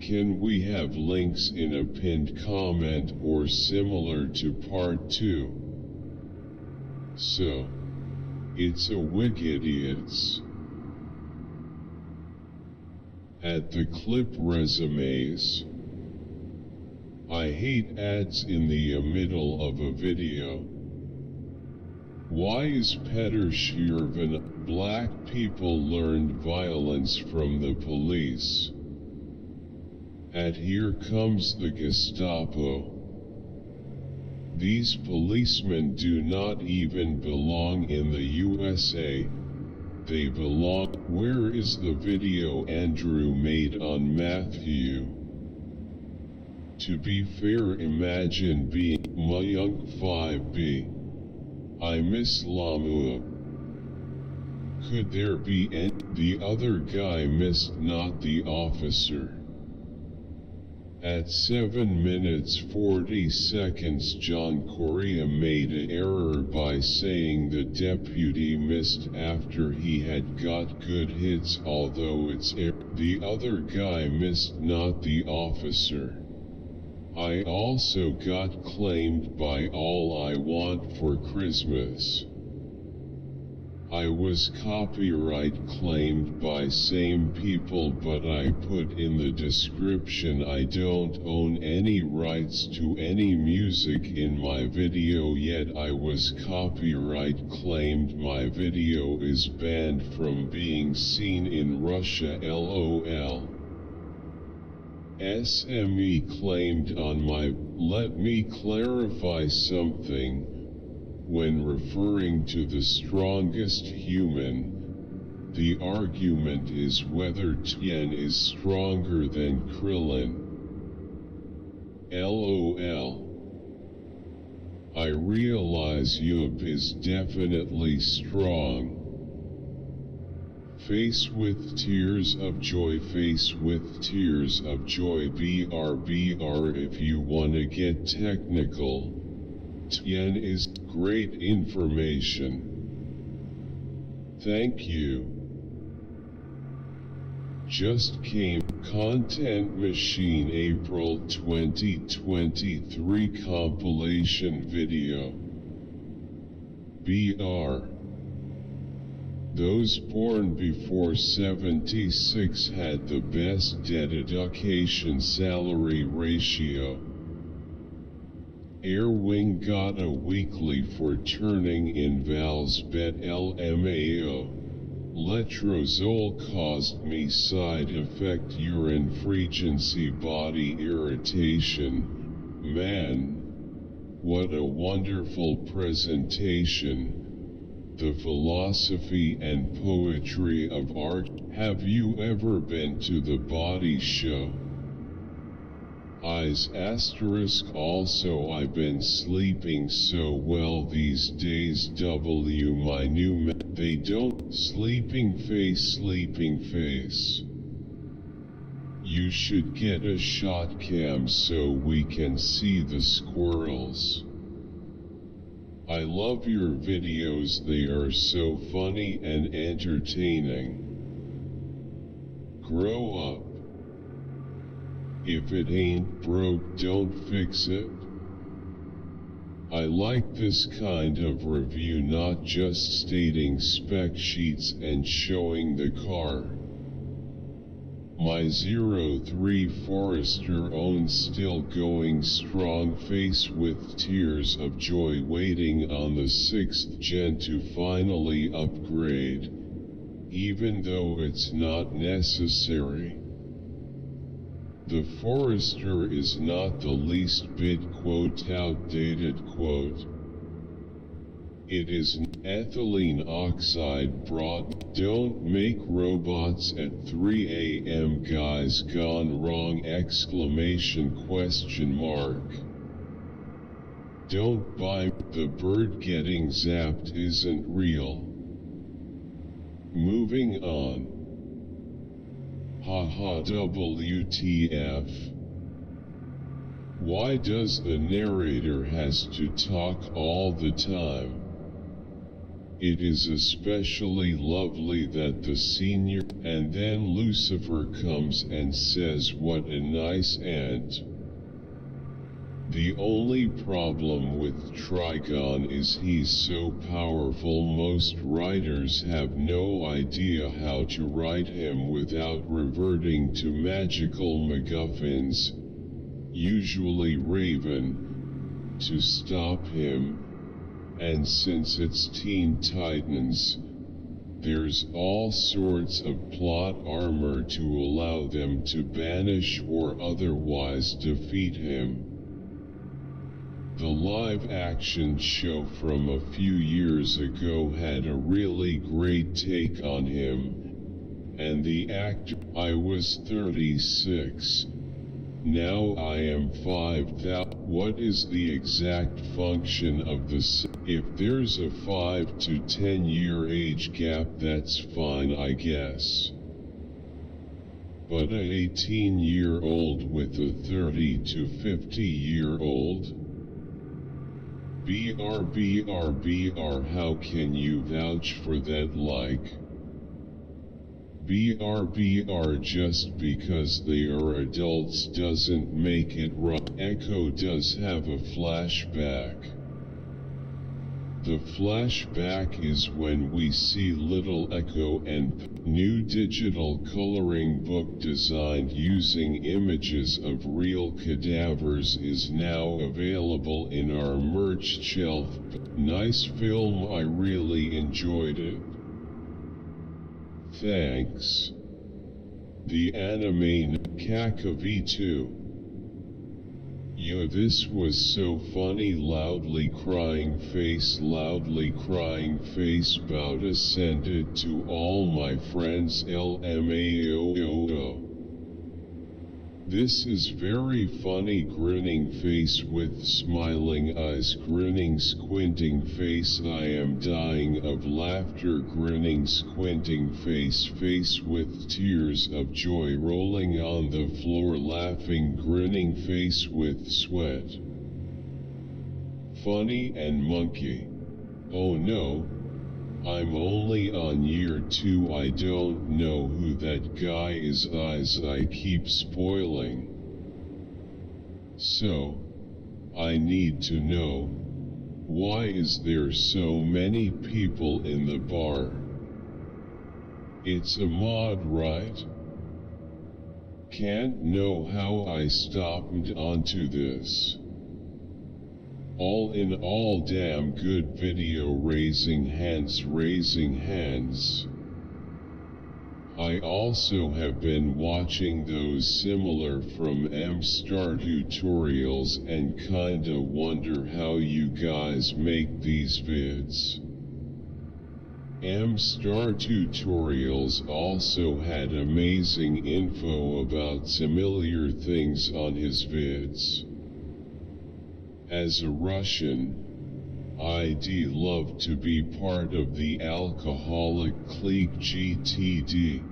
Can we have links in a pinned comment or similar to part 2? So, it's a wig idiots. At the clip resumes. I hate ads in the middle of a video. Why is Peter Shervin? Black people learned violence from the police. And here comes the Gestapo. These policemen do not even belong in the USA. They belong. Where is the video Andrew made on Matthew? To be fair, imagine being my young 5B. I miss Lamu. Could there be any? The other guy missed, not the officer. At 7 minutes 40 seconds, John Correa made an error by saying the deputy missed after he had got good hits, although it's the other guy missed, not the officer. I also got claimed by All I Want for Christmas. I was copyright claimed by same people, but I put in the description I don't own any rights to any music in my video, yet I was copyright claimed. My video is banned from being seen in Russia LOL. SME claimed on my. Let me clarify something. When referring to the strongest human, the argument is whether Tien is stronger than Krillin. LOL. I realize Yub is definitely strong. Face with tears of joy, face with tears of joy, BR if you wanna get technical. Tien is great information. Thank you. Just came Content Machine April 2023 compilation video. BR. Those born before 76 had the best debt-education salary ratio. Airwing got a weekly for turning in Val's bet LMAO. Letrozole caused me side effect urine frequency body irritation. Man, what a wonderful presentation. The philosophy and poetry of art. Have you ever been to the Body Show? Eyes asterisk. Also, I've been sleeping so well these days. W my new they don't. Sleeping face. You should get a shot cam so we can see the squirrels. I love your videos, they are so funny and entertaining. Grow up. If it ain't broke, don't fix it. I like this kind of review, not just stating spec sheets and showing the car. My 03 Forester owns still going strong, face with tears of joy waiting on the 6th gen to finally upgrade, even though it's not necessary. The Forester is not the least bit outdated. It is ethylene oxide brought. Don't make robots at 3 a.m. guys gone wrong! Don't buy. The bird getting zapped isn't real. Moving on. Haha, WTF. Why does the narrator has to talk all the time? It is especially lovely that the senior, and then Lucifer comes and says what a nice aunt. The only problem with Trigon is he's so powerful most writers have no idea how to write him without reverting to magical MacGuffins, usually Raven, to stop him. And since it's Teen Titans, there's all sorts of plot armor to allow them to banish or otherwise defeat him. The live-action show from a few years ago had a really great take on him, and the actor. I was 36. Now I am 5,000. What is the exact function of the if there's a 5 to 10 year age gap, that's fine, I guess. But a 18-year-old with a 30 to 50-year-old? BR, how can you vouch for that? Like, BR, just because they are adults doesn't make it right. Echo does have a flashback. The flashback is when we see little Echo, and new digital coloring book designed using images of real cadavers is now available in our merch shelf. Nice film, I really enjoyed it. Thanks. The anime Kaka V2. Yo, this was so funny. Loudly crying face, bout to send it to all my friends. LMAO. This is very funny. Grinning face with smiling eyes, grinning squinting face. I am dying of laughter. Grinning squinting face with tears of joy rolling on the floor. Laughing grinning face with sweat. Funny and monkey. Oh no. I'm only on year 2. I don't know who that guy is. Eyes I keep spoiling. So, I need to know, why is there so many people in the bar? It's a mod, right? Can't know how I stopped onto this. All in all, damn good video. Raising hands. I also have been watching those similar from M-Star tutorials and kinda wonder how you guys make these vids. M-Star tutorials also had amazing info about similar things on his vids. As a Russian, I'd love to be part of the alcoholic clique GTD.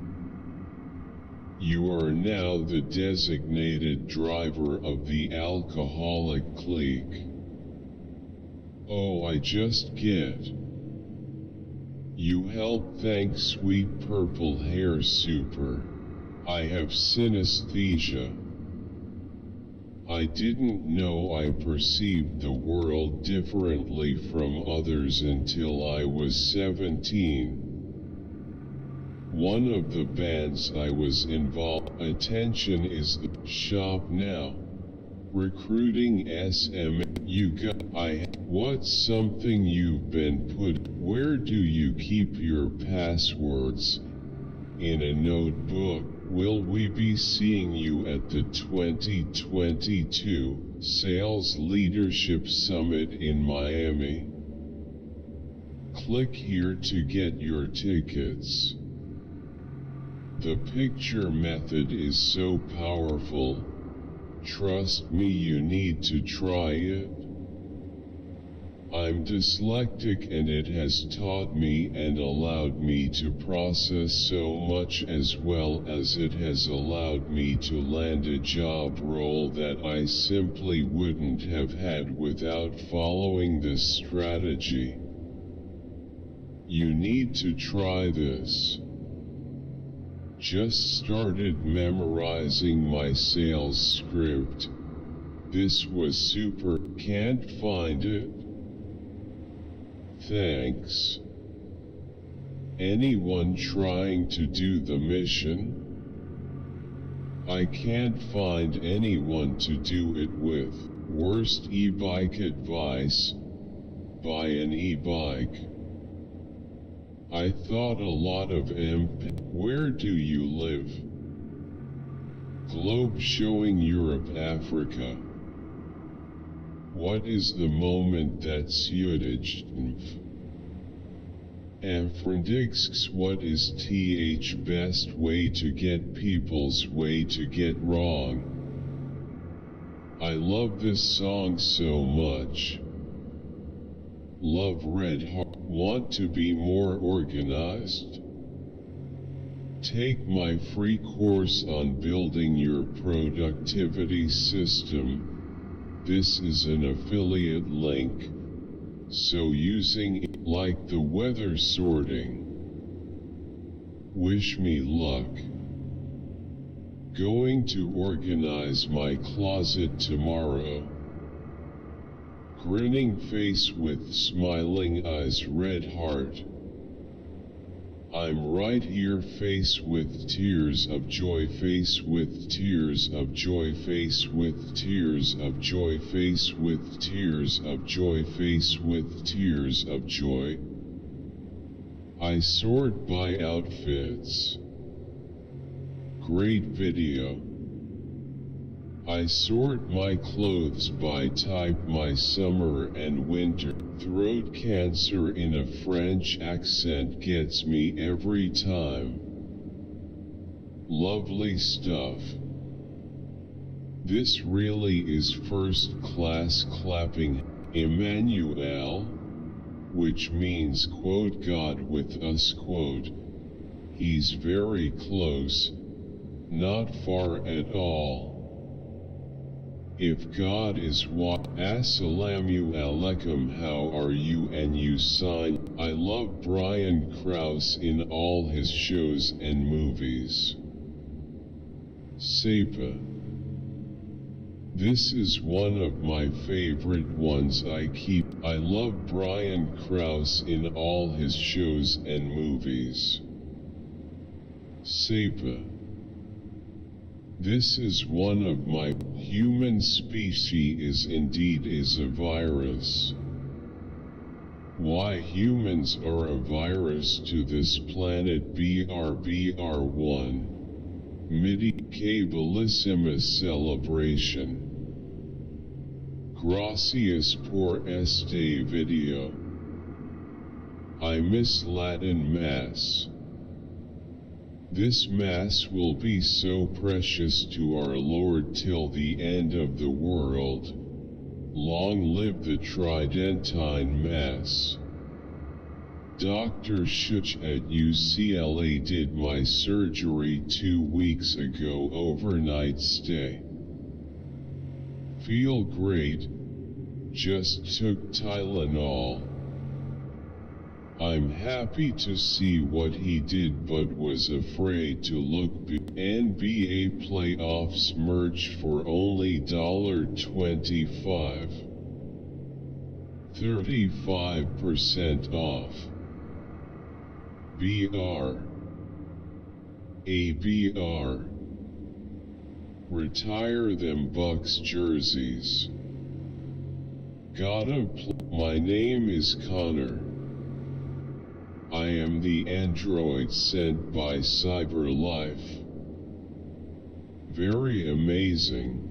You are now the designated driver of the alcoholic clique. Oh, I just get. You help, thanks sweet purple hair super. I have synesthesia. I didn't know I perceived the world differently from others until I was 17. One of the bands I was involved. Attention is the shop now. Recruiting SM. You got. What's something you've been put? Where do you keep your passwords? In a notebook. Will we be seeing you at the 2022 Sales Leadership Summit in Miami? Click here to get your tickets. The picture method is so powerful. Trust me, you need to try it. I'm dyslexic and it has taught me and allowed me to process so much, as well as it has allowed me to land a job role that I simply wouldn't have had without following this strategy. You need to try this. Just started memorizing my sales script. This was super. Can't find it? Thanks. Anyone trying to do the mission? I can't find anyone to do it with. Worst e-bike advice: buy an e-bike. I thought a lot of Where do you live? Globe showing Europe, Africa. What is the moment that's usage? Aphrendix. What is best way to get people's way to get wrong? I love this song so much. Love Red Heart. Want to be more organized? Take my free course on building your productivity system. This is an affiliate link. So using it like the weather sorting. Wish me luck. Going to organize my closet tomorrow. Grinning face with smiling eyes, red heart. I'm right here, face with tears of joy, face with tears of joy, face with tears of joy, face with tears of joy, face with tears of joy. I sort by outfits. Great video. I sort my clothes by type, my summer and winter. Throat cancer in a French accent gets me every time. Lovely stuff. This really is first class clapping. Emmanuel, which means quote God with us quote. He's very close, not far at all. If God is what? Assalamu alaikum, how are you? And you sign. I love Brian Krause in all his shows and movies. Sepa. This is one of my favorite ones I keep. I love Brian Krause in all his shows and movies. Sepa. This is one of my. Human species indeed is a virus. Why humans are a virus to this planet. BRBR1. Midi Cabalissima celebration. Gracias por este video. I miss Latin Mass. This Mass will be so precious to our Lord till the end of the world. Long live the Tridentine Mass. Dr. Shuch at UCLA did my surgery 2 weeks ago, overnight stay. Feel great, just took Tylenol. I'm happy to see what he did but was afraid to look NBA playoffs merch for only $25. 35% off. BR. ABR. Retire them Bucks jerseys. My name is Connor. I am the android sent by CyberLife. Very amazing.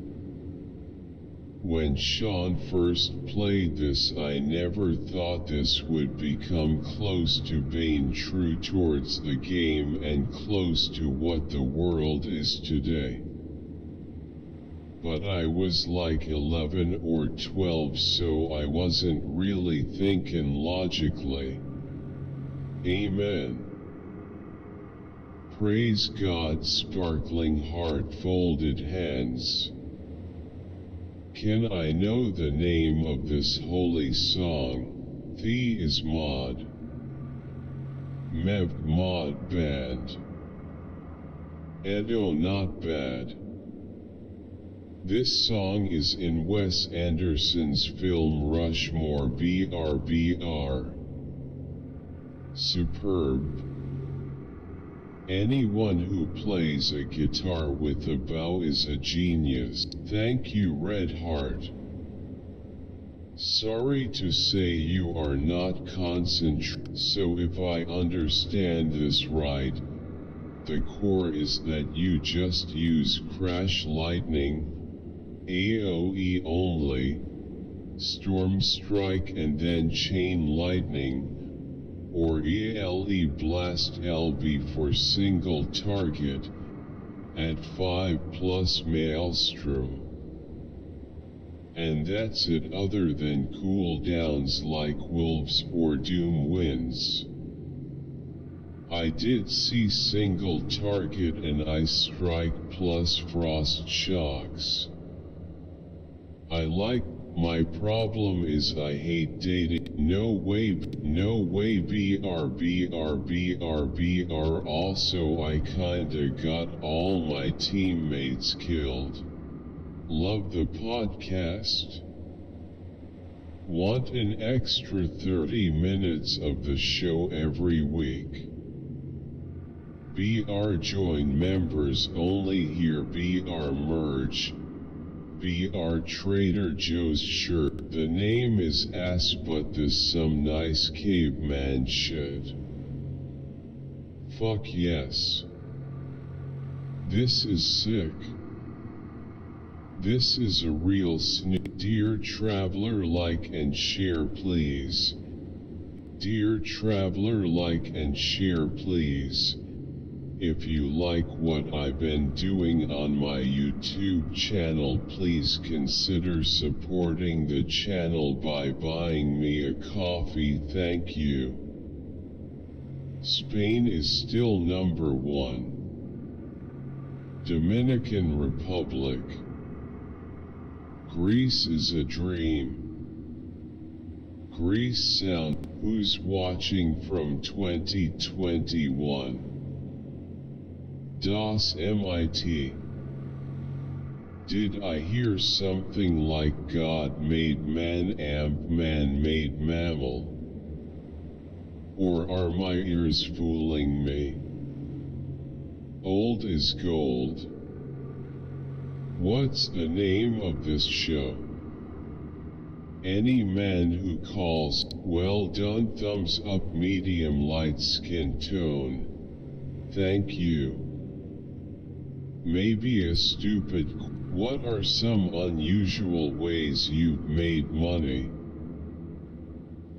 When Sean first played this, I never thought this would become close to being true towards the game and close to what the world is today. But I was like 11 or 12, so I wasn't really thinking logically. Amen. Praise God, sparkling heart, folded hands. Can I know the name of this holy song? The is mod. Mev mod band. Edo not bad. This song is in Wes Anderson's film Rushmore. BRBR. Superb. Anyone who plays a guitar with a bow is a genius. Thank you, Red Heart. Sorry to say you are not concentrating, so if I understand this right, the core is that you just use Crash Lightning, AoE only, Storm Strike and then Chain Lightning, or ELE Blast LB for single target, at 5+ Maelstrom. And that's it, other than cooldowns like Wolves or Doom Winds. I did see single target and Ice Strike plus Frost Shocks. My problem is I hate dating. No way BR. Also I kinda got all my teammates killed. Love the podcast. Want an extra 30 minutes of the show every week. BR join members only here. BR merge. BR Trader Joe's shirt. The name is ass, but this some nice caveman shit. Fuck yes. This is sick. This is a real Dear traveler, like and share please. Dear traveler, like and share please. If you like what I've been doing on my YouTube channel, please consider supporting the channel by buying me a coffee. Thank you. Spain is still number 1. Dominican Republic. Greece is a dream. Greece sound. Who's watching from 2021? Das MIT. Did I hear something like God made man, man made mammal? Or are my ears fooling me? Old is gold. What's the name of this show? Any man who calls, well done, thumbs up, medium light skin tone. Thank you. Maybe a stupid. What are some unusual ways you've made money?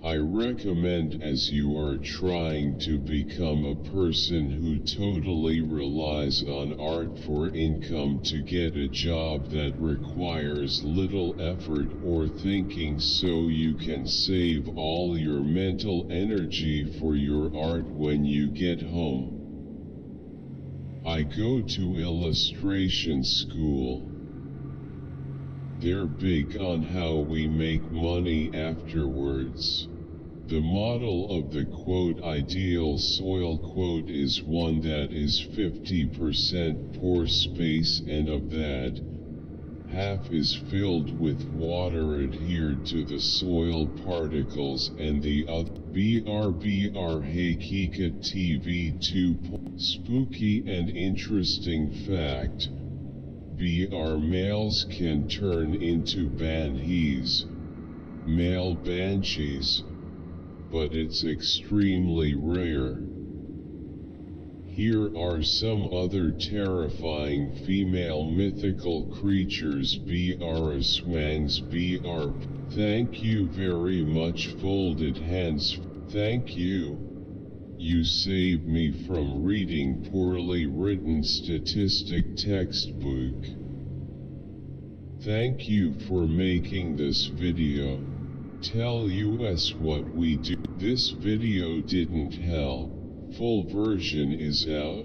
I recommend, as you are trying to become a person who totally relies on art for income, to get a job that requires little effort or thinking, so you can save all your mental energy for your art when you get home. I go to illustration school. They're big on how we make money afterwards. The model of the quote ideal soil quote is one that is 50% pore space, and of that, half is filled with water adhered to the soil particles, and the other BRBR Hakika TV2. Spooky and interesting fact: BR males can turn into banhees, male banshees, but it's extremely rare. Here are some other terrifying female mythical creatures. BR Swangs. BR. Thank you very much. Folded hands. Thank you. You saved me from reading poorly written statistic textbook. Thank you for making this video. Tell us what we do. This video didn't help. Full version is out.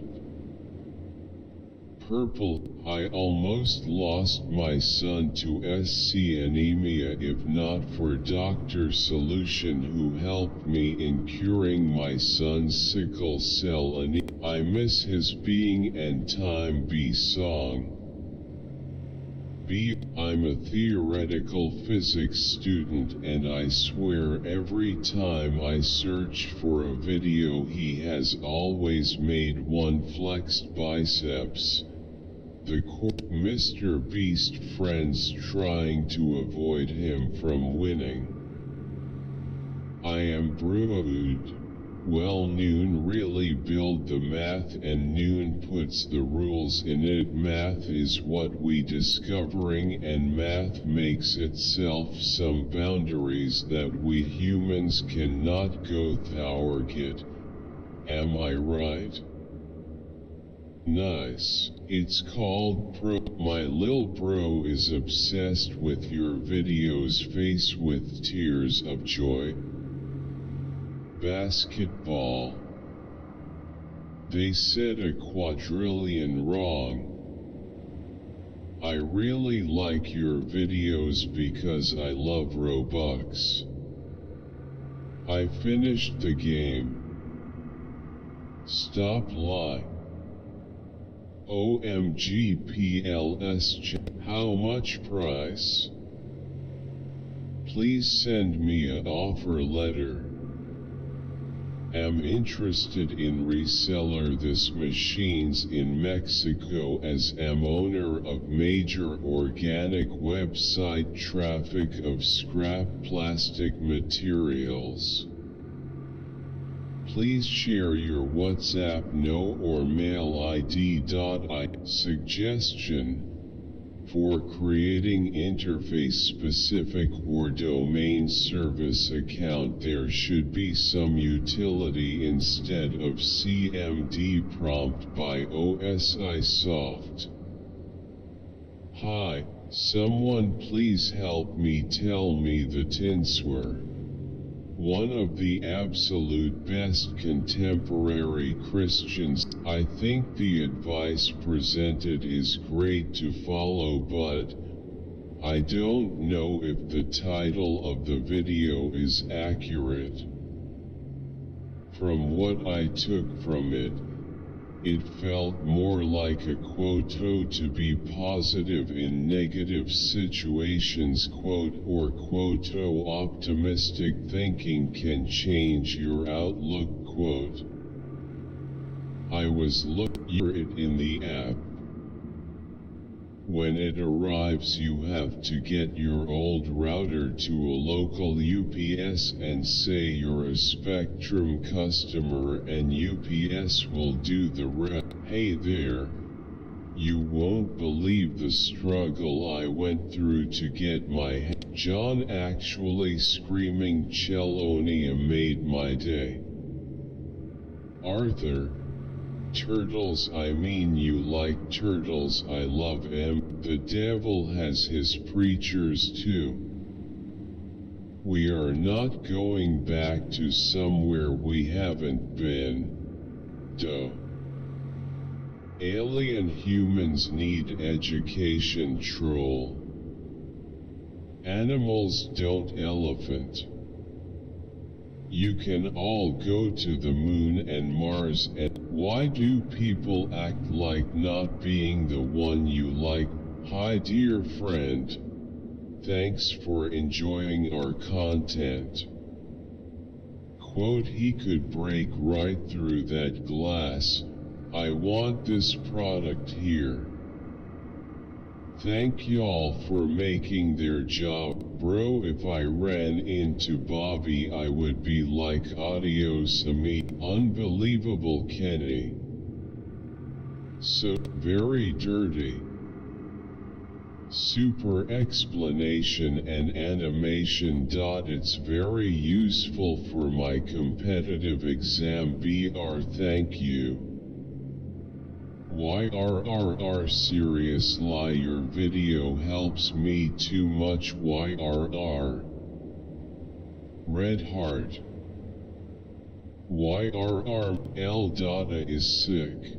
Purple. I almost lost my son to SC anemia if not for Dr. Solution, who helped me in curing my son's sickle cell anemia. I miss his Being and Time B song. I'm a theoretical physics student, and I swear every time I search for a video he has always made one flexed biceps. The Mr. Beast friends trying to avoid him from winning. I am Brood. Well, Noon really build the math and Noon puts the rules in it. Math is what we discovering, and math makes itself some boundaries that we humans cannot go through. Am I right? Nice. It's called Pro. My lil bro is obsessed with your videos. Face with tears of joy. Basketball. They said a quadrillion wrong. I really like your videos because I love Robux. I finished the game. Stop lying. OMG PLS. How much price? Please send me an offer letter. Am interested in reseller this machines in Mexico, as am owner of major organic website traffic of scrap plastic materials. Please share your WhatsApp no or mail ID. Suggestion: for creating interface-specific or domain service account, there should be some utility instead of CMD prompt by OSI Soft. Hi, someone please help me. Tell me the Tinswer. One of the absolute best contemporary Christians. I think the advice presented is great to follow, but I don't know if the title of the video is accurate. From what I took from it, it felt more like a quoto to be positive in negative situations, quote, or quoto optimistic thinking can change your outlook, quote. I was looking at it in the app. When it arrives, you have to get your old router to a local UPS and say you're a Spectrum customer, and UPS will do the rest. Hey there. You won't believe the struggle I went through to get my John actually screaming Chelonia made my day. Arthur. Turtles, I mean you like turtles, I love them. The devil has his preachers too. We are not going back to somewhere we haven't been. Duh. Alien humans need education, troll. Animals don't. Elephant. You can all go to the moon and Mars, and why do people act like not being the one you like? Hi dear friend. Thanks for enjoying our content. Quote, he could break right through that glass. I want this product here. Thank y'all for making their job. Bro, if I ran into Bobby I would be like adios amigo. Unbelievable Kenny. So, very dirty. Super explanation and animation. It's very useful for my competitive exam. BR, thank you. YRRR, serious lie, your video helps me too much. YRR. Red heart. YRR, L. Dada is sick.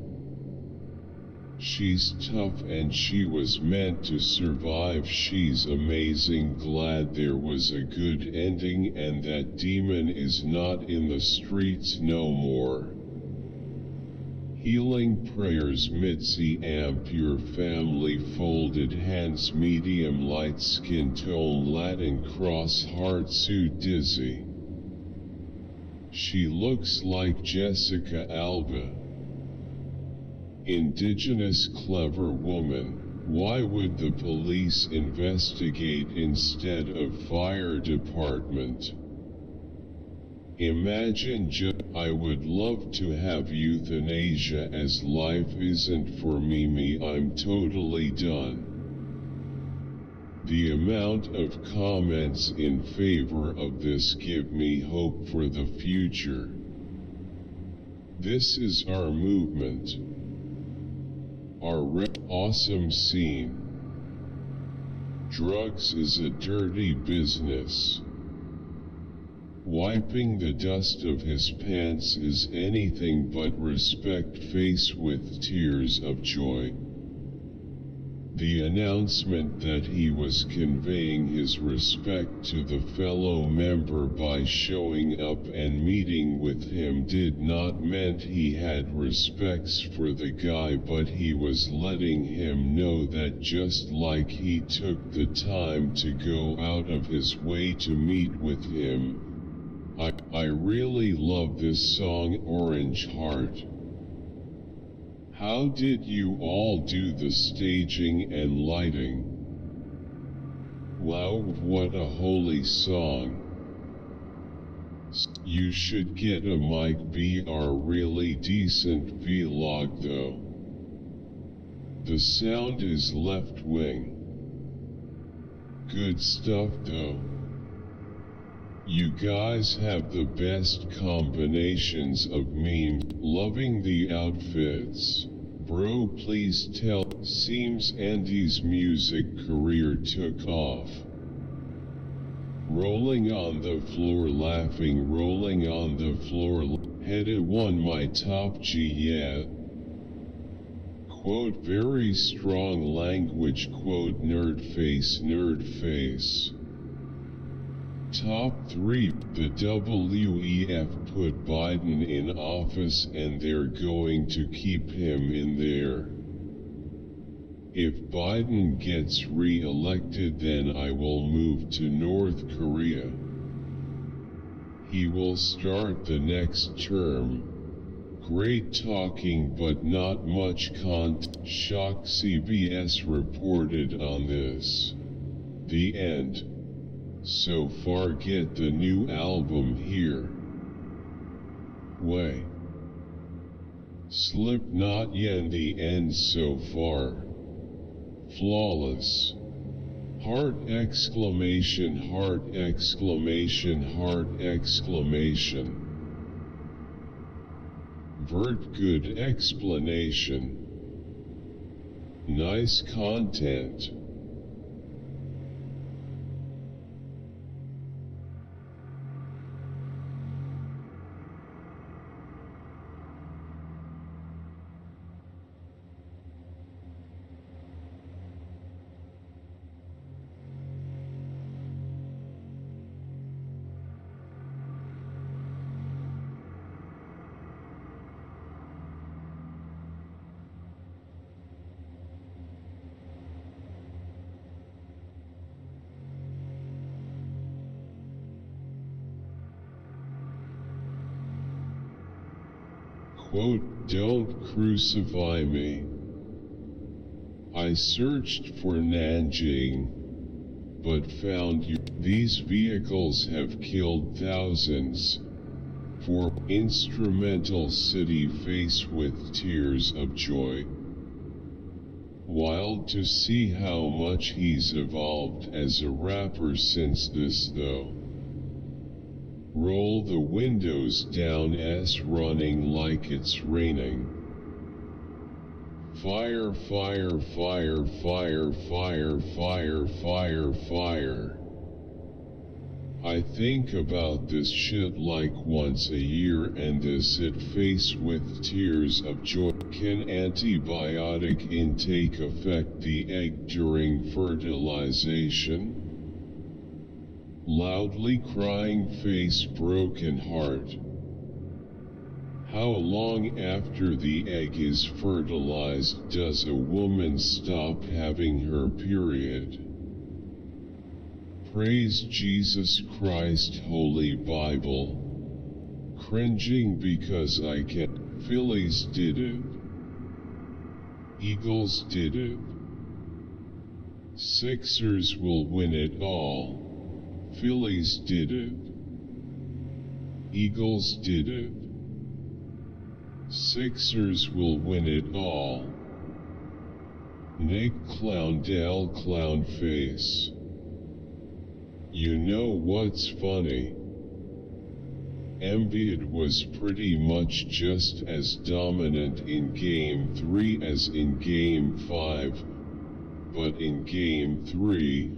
She's tough and she was meant to survive. She's amazing. Glad there was a good ending and that demon is not in the streets no more. Healing prayers. Mitzi Amp, your family. Folded hands, medium light skin tone, Latin cross, heart suit. Dizzy. She looks like Jessica Alba. Indigenous, clever woman. Why would the police investigate instead of fire department? Imagine I would love to have euthanasia as life isn't for me. I'm totally done. The amount of comments in favor of this give me hope for the future. This is our movement. Our awesome scene. Drugs is a dirty business. Wiping the dust of his pants is anything but respect. Face with tears of joy. The announcement that he was conveying his respect to the fellow member by showing up and meeting with him did not meant he had respects for the guy, but he was letting him know that just like he took the time to go out of his way to meet with him. I really love this song, Orange Heart. How did you all do the staging and lighting? Wow, what a holy song. You should get a mic. BR, really decent vlog though. The sound is left wing. Good stuff though. You guys have the best combinations of memes. Loving the outfits. Bro, please tell. Seems Andy's music career took off. Rolling on the floor laughing, rolling on the floor. Headed one my top G, yeah. Quote, very strong language. Quote, nerd face, nerd face. Top 3. The WEF put Biden in office and they're going to keep him in there. If Biden gets re-elected, then I will move to North Korea. He will start the next term. Great talking but not much content. Shock. CBS reported on this. The end. So far, get the new album here. Way. Slipknot, yen, the end so far. Flawless. Heart exclamation, heart exclamation, heart exclamation. Vert, good explanation. Nice content. quote, "Don't crucify me. I searched for Nanjing, but found you. These vehicles have killed thousands. For instrumental city face with tears of joy. Wild to see how much he's evolved as a rapper since this though. Roll the windows down S running like it's raining. Fire, fire, fire, fire, fire, fire, fire, fire. I think about this shit like once a year and this it face with tears of joy. Can antibiotic intake affect the egg during fertilization? Loudly crying face, broken heart. How long after the egg is fertilized does a woman stop having her period? Praise Jesus Christ, Holy Bible. Cringing because I can't. Phillies did it. Eagles did it. Sixers will win it all. Phillies did it. Eagles did it. Sixers will win it all. Nick Clowndale clown face. You know what's funny? Embiid was pretty much just as dominant in Game 3 as in Game 5, but in Game 3,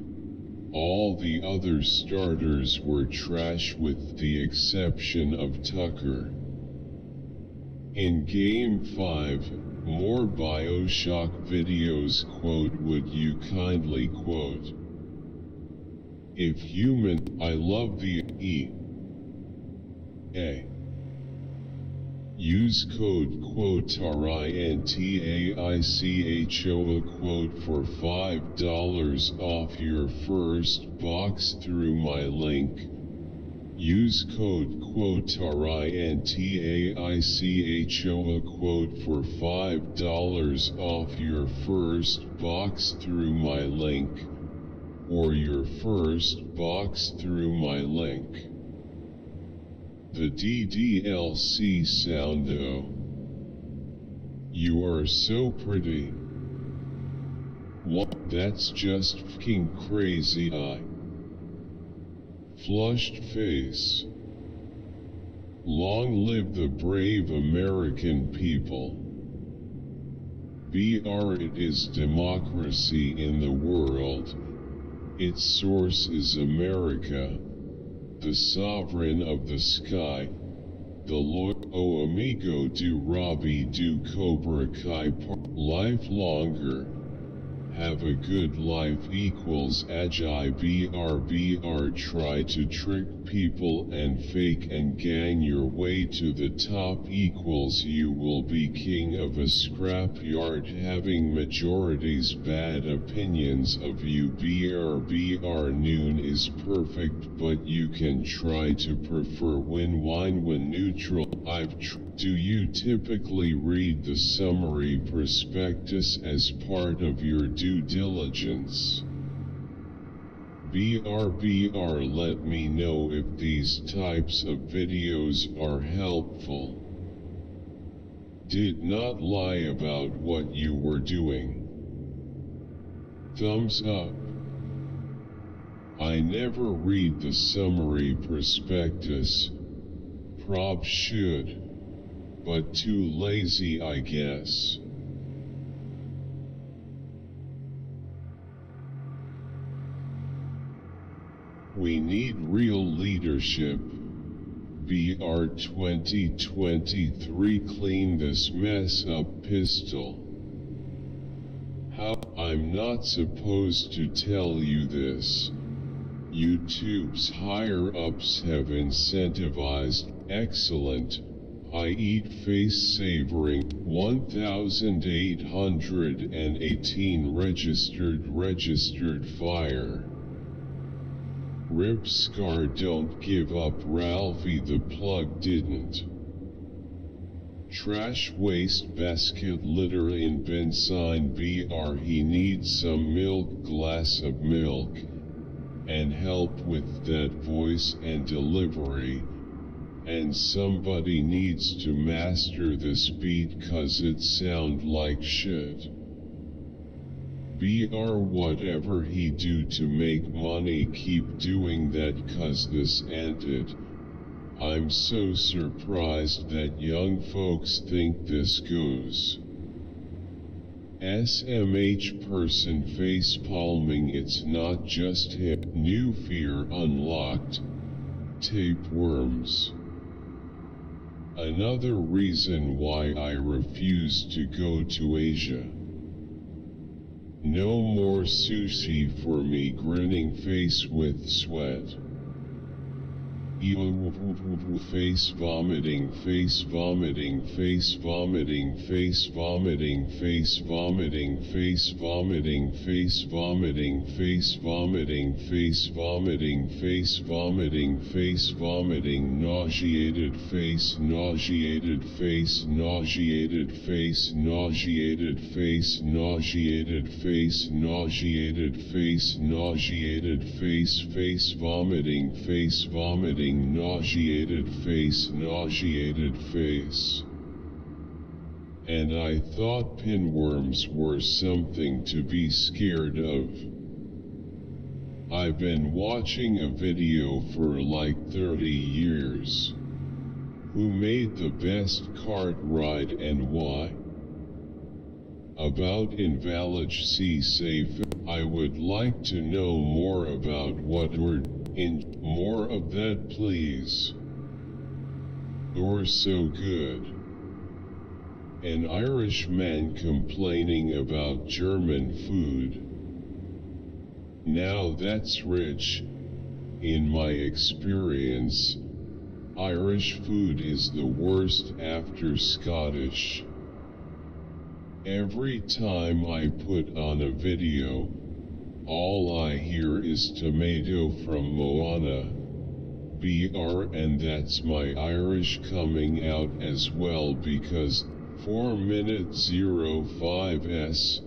all the other starters were trash with the exception of Tucker. In Game 5, more BioShock videos quote would you kindly quote. If human, I love the EA. Use code quote RINTAICHO quote for $5 off your first box through my link. Use code quote RINTAICHO quote for $5 off your first box through my link. Or your first box through my link. The DDLC sound though. You are so pretty. What? That's just fucking crazy. Flushed face. Long live the brave American people. It is democracy in the world. Its source is America, the sovereign of the sky, the Lord. Oh amigo do Robbie do Cobra Kai life longer. Have a good life equals agi BR try to trick people and fake and gang your way to the top equals you will be king of a scrapyard having majority's bad opinions of you BR noon is perfect but you can try to prefer win neutral. Do you typically read the summary prospectus as part of your due diligence? BR let me know if these types of videos are helpful. Did not lie about what you were doing. Thumbs up. I never read the summary prospectus. Prob should. But too lazy I guess. We need real leadership. BR 2023 clean this mess up pistol. How? I'm not supposed to tell you this. YouTube's higher-ups have incentivized, excellent, I eat face savoring, 1,818 registered fire. Rip Scar don't give up Ralphie the plug didn't. Trash waste basket litter in Bensine BR. He needs some milk, glass of milk, and help with that voice and delivery. And somebody needs to master the speed 'cause it sound like shit. BR whatever he do to make money, keep doing that 'cause this ain't it. I'm so surprised that young folks think this goes. SMH person face palming, it's not just him. New fear unlocked. Tapeworms. Another reason why I refuse to go to Asia. No more sushi for me, grinning face with sweat. Face vomiting, face vomiting, face vomiting, face vomiting, face vomiting, face vomiting, face vomiting, face vomiting, face vomiting, face vomiting, face vomiting, nauseated face, nauseated face, nauseated face, nauseated face, nauseated face, nauseated face, nauseated face, face vomiting, face vomiting, nauseated face, nauseated face. And I thought pinworms were something to be scared of. I've been watching a video for like 30 years. Who made the best cart ride and why? About Invalid Sea Safe. I would like to know more about what we're in. More of that, please. You're so good. An Irishman complaining about German food. Now that's rich. In my experience, Irish food is the worst after Scottish. Every time I put on a video, all I hear is tomato from Moana. BR, and that's my Irish coming out as well, because 4:05s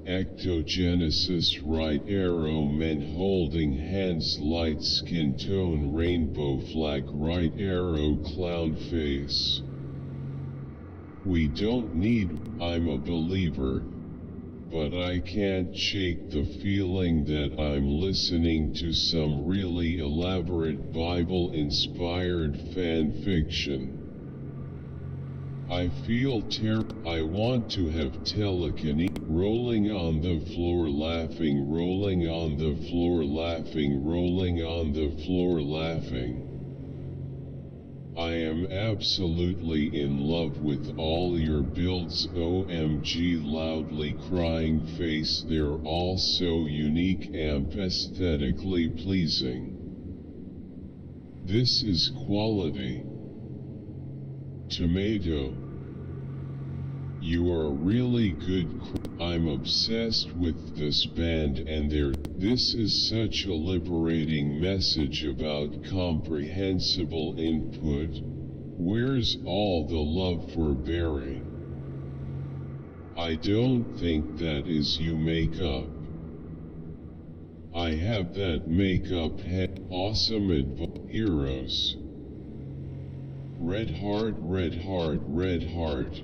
ectogenesis, right arrow men holding hands, light skin tone rainbow flag, right arrow clown face. We don't need, I'm a believer, but I can't shake the feeling that I'm listening to some really elaborate Bible-inspired fan fiction. I feel I want to have telekinesis. Rolling on the floor laughing, rolling on the floor laughing, rolling on the floor laughing. I am absolutely in love with all your builds, OMG, loudly crying face, they're all so unique and aesthetically pleasing. This is quality. Tomato. You are really good. I'm obsessed with this band and this is such a liberating message about comprehensible input. Where's all the love for Barry? I don't think that is you makeup. I have that makeup head. Awesome heroes. Red heart, red heart, red heart.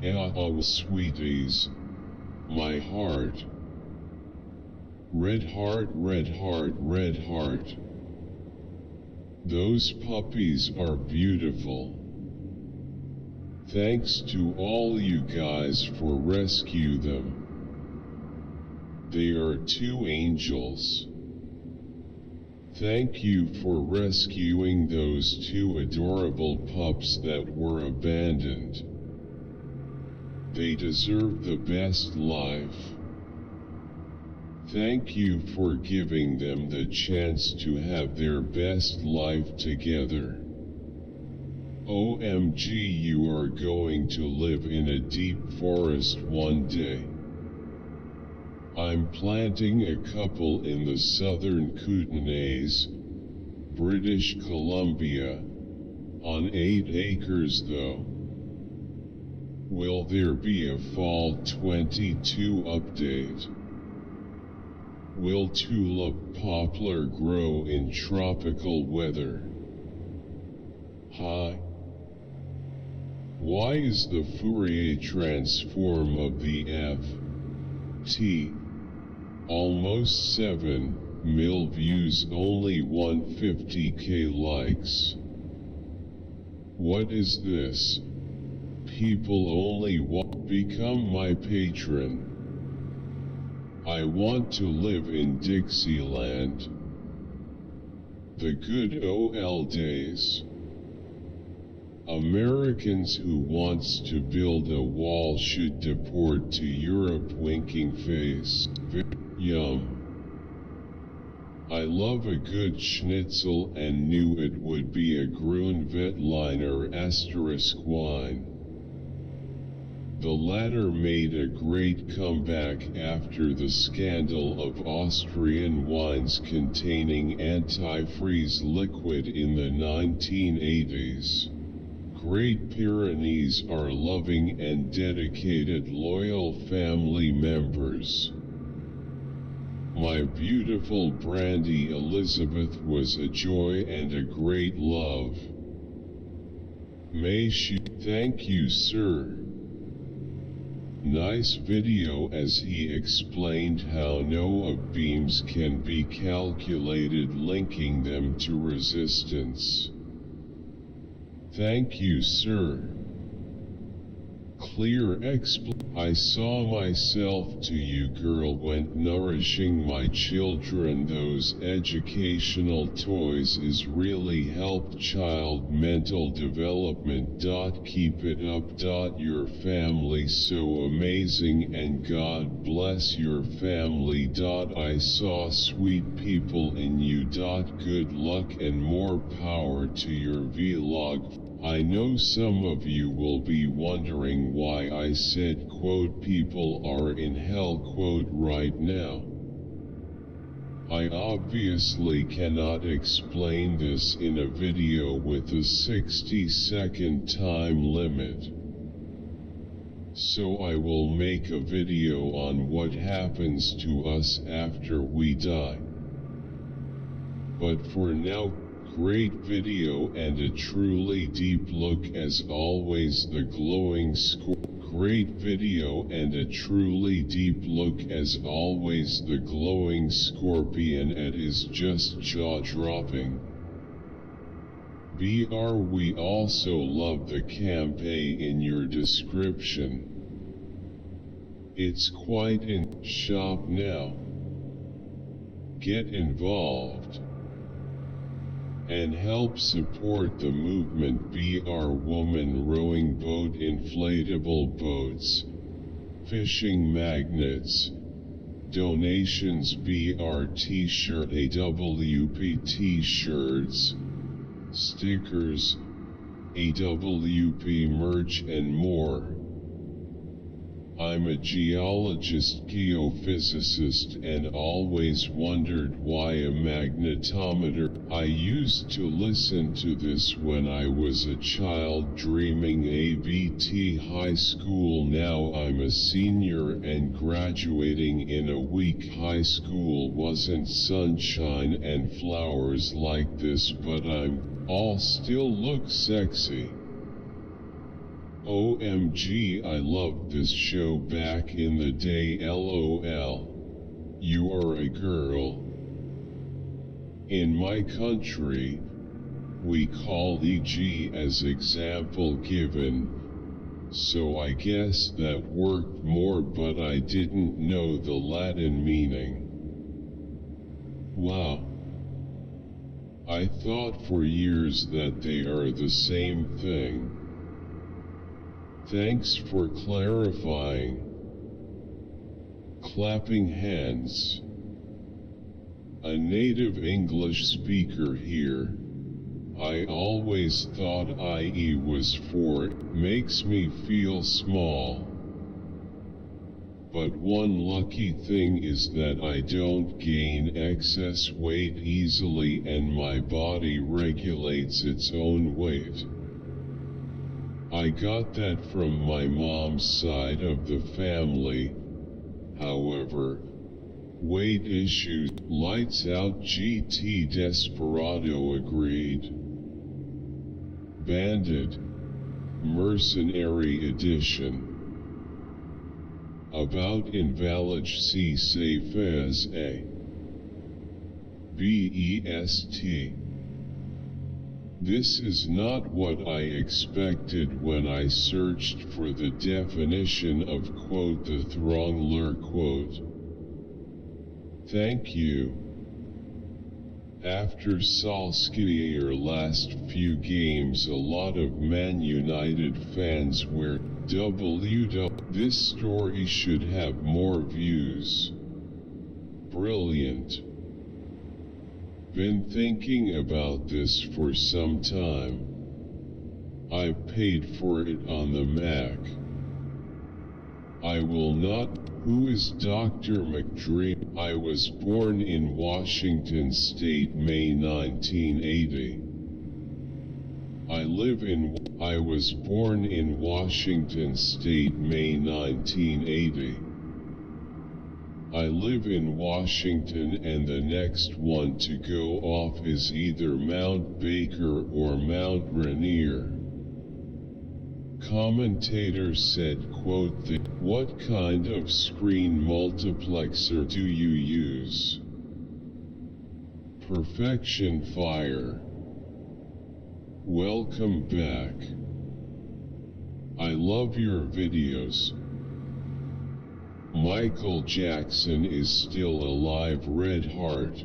Oh, sweeties, my heart. Red heart, red heart, red heart. Those puppies are beautiful. Thanks to all you guys for rescue them. They are two angels. Thank you for rescuing those two adorable pups that were abandoned. They deserve the best life. Thank you for giving them the chance to have their best life together. OMG, you are going to live in a deep forest one day. I'm planting a couple in the southern Kootenays, British Columbia, On 8 acres though. Will there be a fall 22 update? Will tulip poplar grow in tropical weather? Hi. Why is the Fourier transform of the f(t) almost 7 mil views only 150k likes? What is this? People only become my patron. I want to live in Dixieland. The good old days. Americans who wants to build a wall should deport to Europe. Winking face. Yum. I love a good schnitzel and knew it would be a Grünwettliner * wine. The latter made a great comeback after the scandal of Austrian wines containing antifreeze liquid in the 1980s. Great Pyrenees are loving and dedicated loyal family members. My beautiful Brandy Elizabeth was a joy and a great love. May she thank you, sir. Nice video as he explained how Noah beams can be calculated, linking them to resistance. Thank you, sir. Clear I saw myself to you, girl, went nourishing my children. Those educational toys is really helped child mental development. Keep it up. Your family so amazing and God bless your family. I saw sweet people in you. Good luck and more power to your vlog. I know some of you will be wondering why I said quote people are in hell quote right now. I obviously cannot explain this in a video with a 60-second time limit. So I will make a video on what happens to us after we die. But for now, great video and a truly deep look as always. The glowing Great video and a truly deep look as always. The glowing scorpion ad is just jaw-dropping. We also love the campaign in your description. It's quite in shop now. Get involved and help support the movement. Woman rowing boat, inflatable boats, fishing magnets, donations. T-shirt, AWP t-shirts, stickers, AWP merch and more. I'm a geologist, geophysicist, and always wondered why a magnetometer. I used to listen to this when I was a child dreaming ABT high school. Now I'm a senior and graduating in a week. High school wasn't sunshine and flowers like this, but I'm all still look sexy. OMG, I loved this show back in the day. LOL. You are a girl. In my country, we call EG as example given, so I guess that worked more, but I didn't know the Latin meaning. Wow. I thought for years that they are the same thing. Thanks for clarifying. Clapping hands. A native English speaker here. I always thought IE was for makes me feel small. but one lucky thing is that I don't gain excess weight easily and my body regulates its own weight. I got that from my mom's side of the family. However, weight issues. Lights out GT Desperado agreed. Bandit Mercenary Edition. About invalid C safe as a best. This is not what I expected when I searched for the definition of quote the Throngler quote. Thank you. After Solskjaer last few games a lot of Man United fans were This story should have more views. Brilliant. Been thinking about this for some time. I've paid for it on the Mac. I will not. Who is Dr. McDream? I was born in Washington State, May 1980. I was born in Washington State, May 1980. I live in Washington and the next one to go off is either Mount Baker or Mount Rainier. Commentator said, quote, what kind of screen multiplexer do you use? Perfection Fire. Welcome back. I love your videos. Michael Jackson is still alive. Red Heart.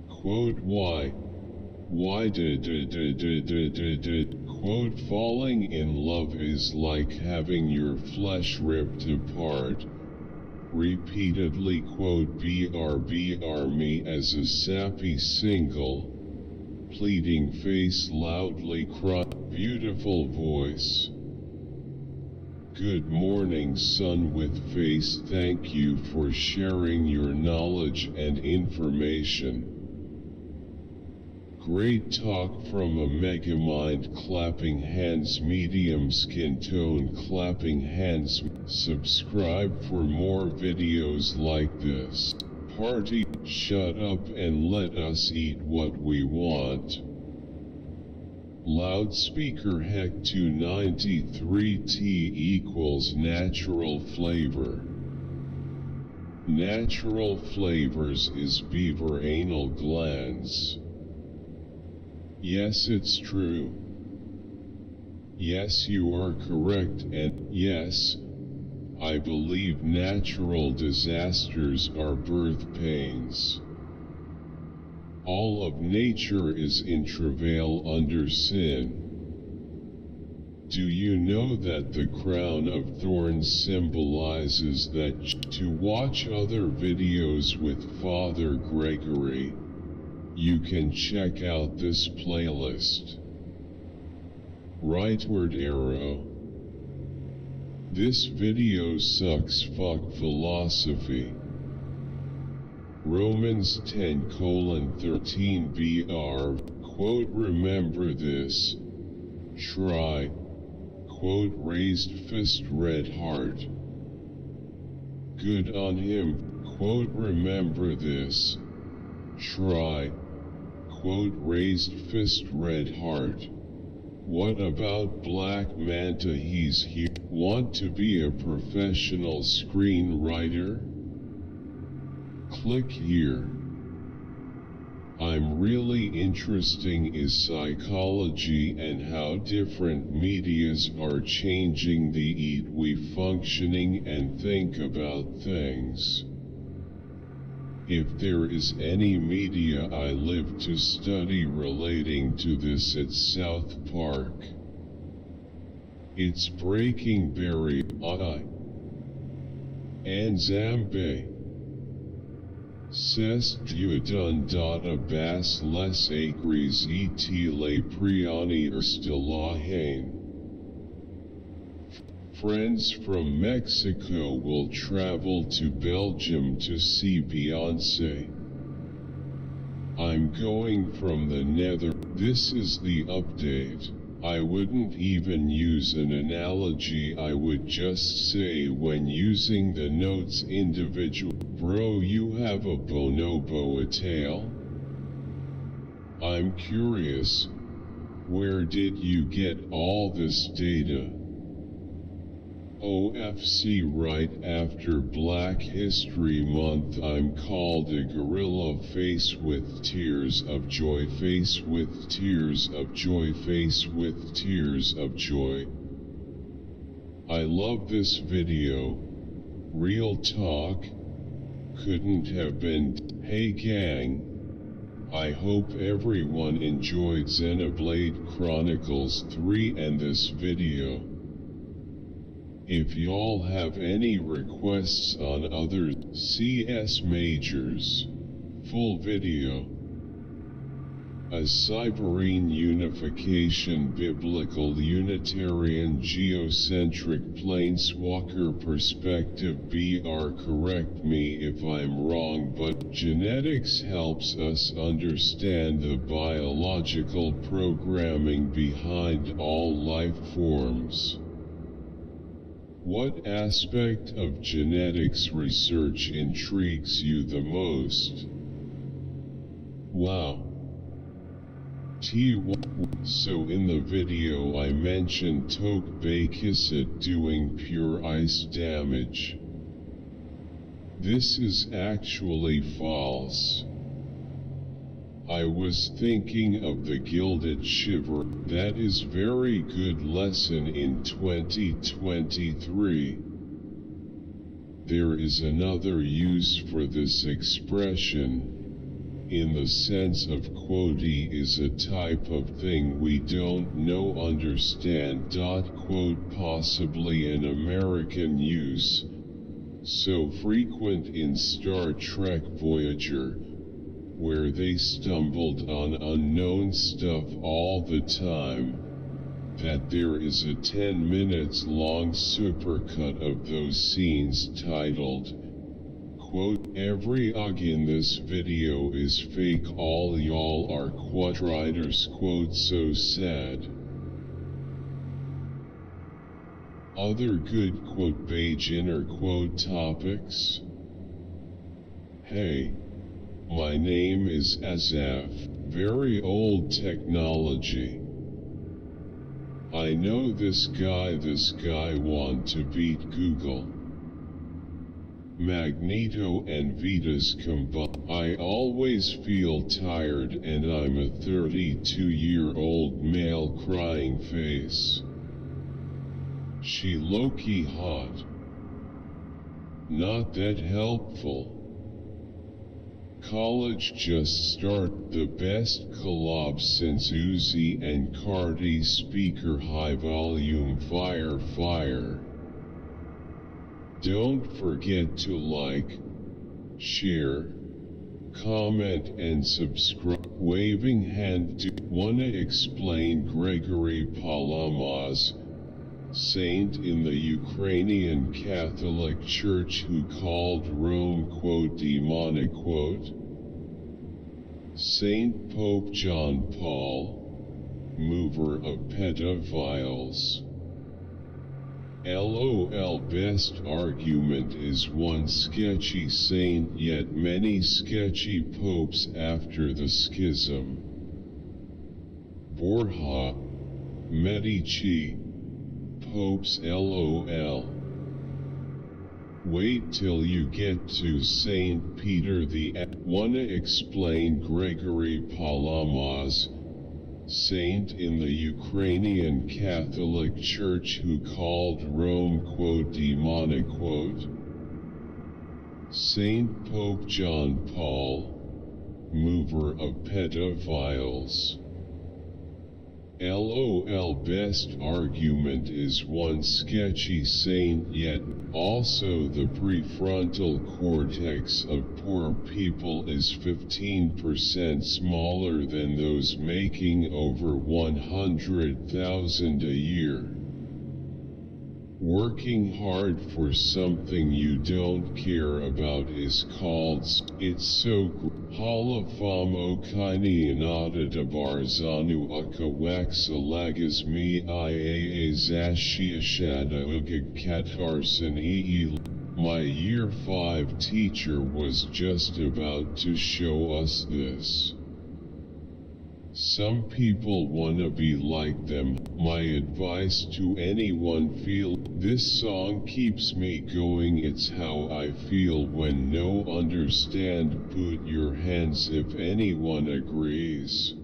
Quote, why did quote, falling in love is like having your flesh ripped apart. Repeatedly quote, BRB me as a sappy single. Pleading face loudly cry, beautiful voice. Good morning sun with face. Thank you for sharing your knowledge and information. Great talk from a megamind. Clapping hands, medium skin tone, clapping hands. Subscribe for more videos like this. Party, shut up and let us eat what we want. Loudspeaker Heck 293T equals natural flavor. Natural flavors is beaver anal glands. Yes, it's true. Yes, you are correct, and yes, I believe natural disasters are birth pains. All of nature is in travail under sin. Do you know that the crown of thorns symbolizes that? To watch other videos with Father Gregory, you can check out this playlist. Rightward arrow. This video sucks. Fuck philosophy. Romans 10:13 BR, quote, remember this. Try, quote, raised fist, red heart. Good on him, quote, remember this. Try, quote, raised fist, red heart. What about Black Manta? He's here. Want to be a professional screenwriter? Click here. I'm really interesting is psychology and how different medias are changing the eat we functioning and think about things. If there is any media I live to study relating to this, it's South Park. It's Breaking Berry, and Zambe. Cest Dun Data Bass Les Acres Et Le Priani Erstillahane. Friends from Mexico will travel to Belgium to see Beyoncé. I'm going from the Nether. This is the update. I wouldn't even use an analogy, I would just say when using the notes individual. Bro, you have a bonobo a tail? I'm curious. Where did you get all this data? OFC, right after Black History Month I'm called a gorilla, face with tears of joy, face with tears of joy, face with tears of joy. I love this video. Real talk. Couldn't have been. Hey gang. I hope everyone enjoyed Xenoblade Chronicles 3 and this video. If y'all have any requests on other CS majors, full video. A Cyberine unification, biblical Unitarian geocentric planeswalker perspective. BR, correct me if I'm wrong, but genetics helps us understand the biological programming behind all life forms. What aspect of genetics research intrigues you the most? Wow. So in the video I mentioned Tokbakisset doing pure ice damage. This is actually false. I was thinking of the Gilded Shiver. That is very good lesson in 2023. There is another use for this expression, in the sense of quotey is a type of thing we don't know understand. Possibly an American use, so frequent in Star Trek Voyager, where they stumbled on unknown stuff all the time, that there is a 10 minutes long supercut of those scenes titled, quote, "Every ug in this video is fake, all y'all are quadriders," quote, so sad. Other good quote page inner quote topics. Hey. My name is Azaf, very old technology. I know this guy want to beat Google. Magneto and Vita's combined. I always feel tired and I'm a 32-year-old male crying face. She low-key hot. Not that helpful. College just start, the best collab since Uzi and Cardi, speaker high volume, fire fire. Don't forget to like, share, comment and subscribe. Waving hand. Wanna explain Gregory Palamas, saint in the Ukrainian Catholic Church who called Rome quote demonic quote? Saint Pope John Paul, mover of pedophiles. LOL, best argument is one sketchy saint yet many sketchy popes after the schism. Borja, Medici, popes LOL. Wait till you get to Saint Peter the Wanna explain Gregory Palamas, saint in the Ukrainian Catholic Church who called Rome quote demonic quote? Saint Pope John Paul, mover of pedophiles. LOL, best argument is one sketchy saint yet also the prefrontal cortex of poor people is 15% smaller than those making over 100,000 a year. Working hard for something you don't care about is called it's so Halafamo kini inada de barzanu akawaxalagas me ia zashiashada ugag katarsan ee. My year 5 teacher was just about to show us this. Some people wanna be like them. My advice to anyone feel this song keeps me going. It's how I feel when no understand. Put your hands if anyone agrees.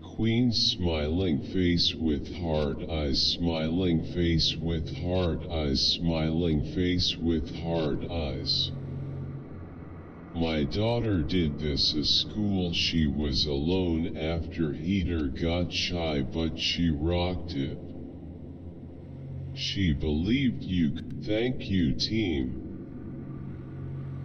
Queen smiling face with hard eyes, smiling face with hard eyes, smiling face with hard eyes. My daughter did this at school. She was alone after heater got shy, but she rocked it. She believed you. Thank you, team.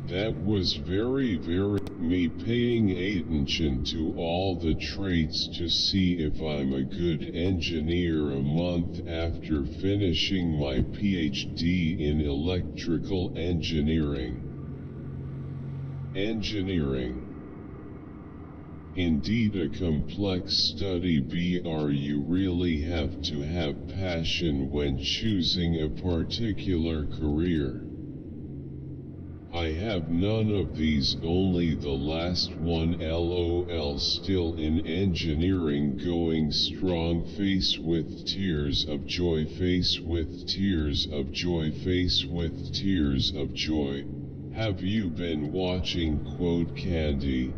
That was very me paying attention to all the traits to see if I'm a good engineer. A month after finishing my PhD in electrical engineering. Indeed a complex study, but you really have to have passion when choosing a particular career. I have none of these, only the last one. LOL. Still in engineering, going strong. Face with tears of joy, face with tears of joy, face with tears of joy. Have you been watching Candy?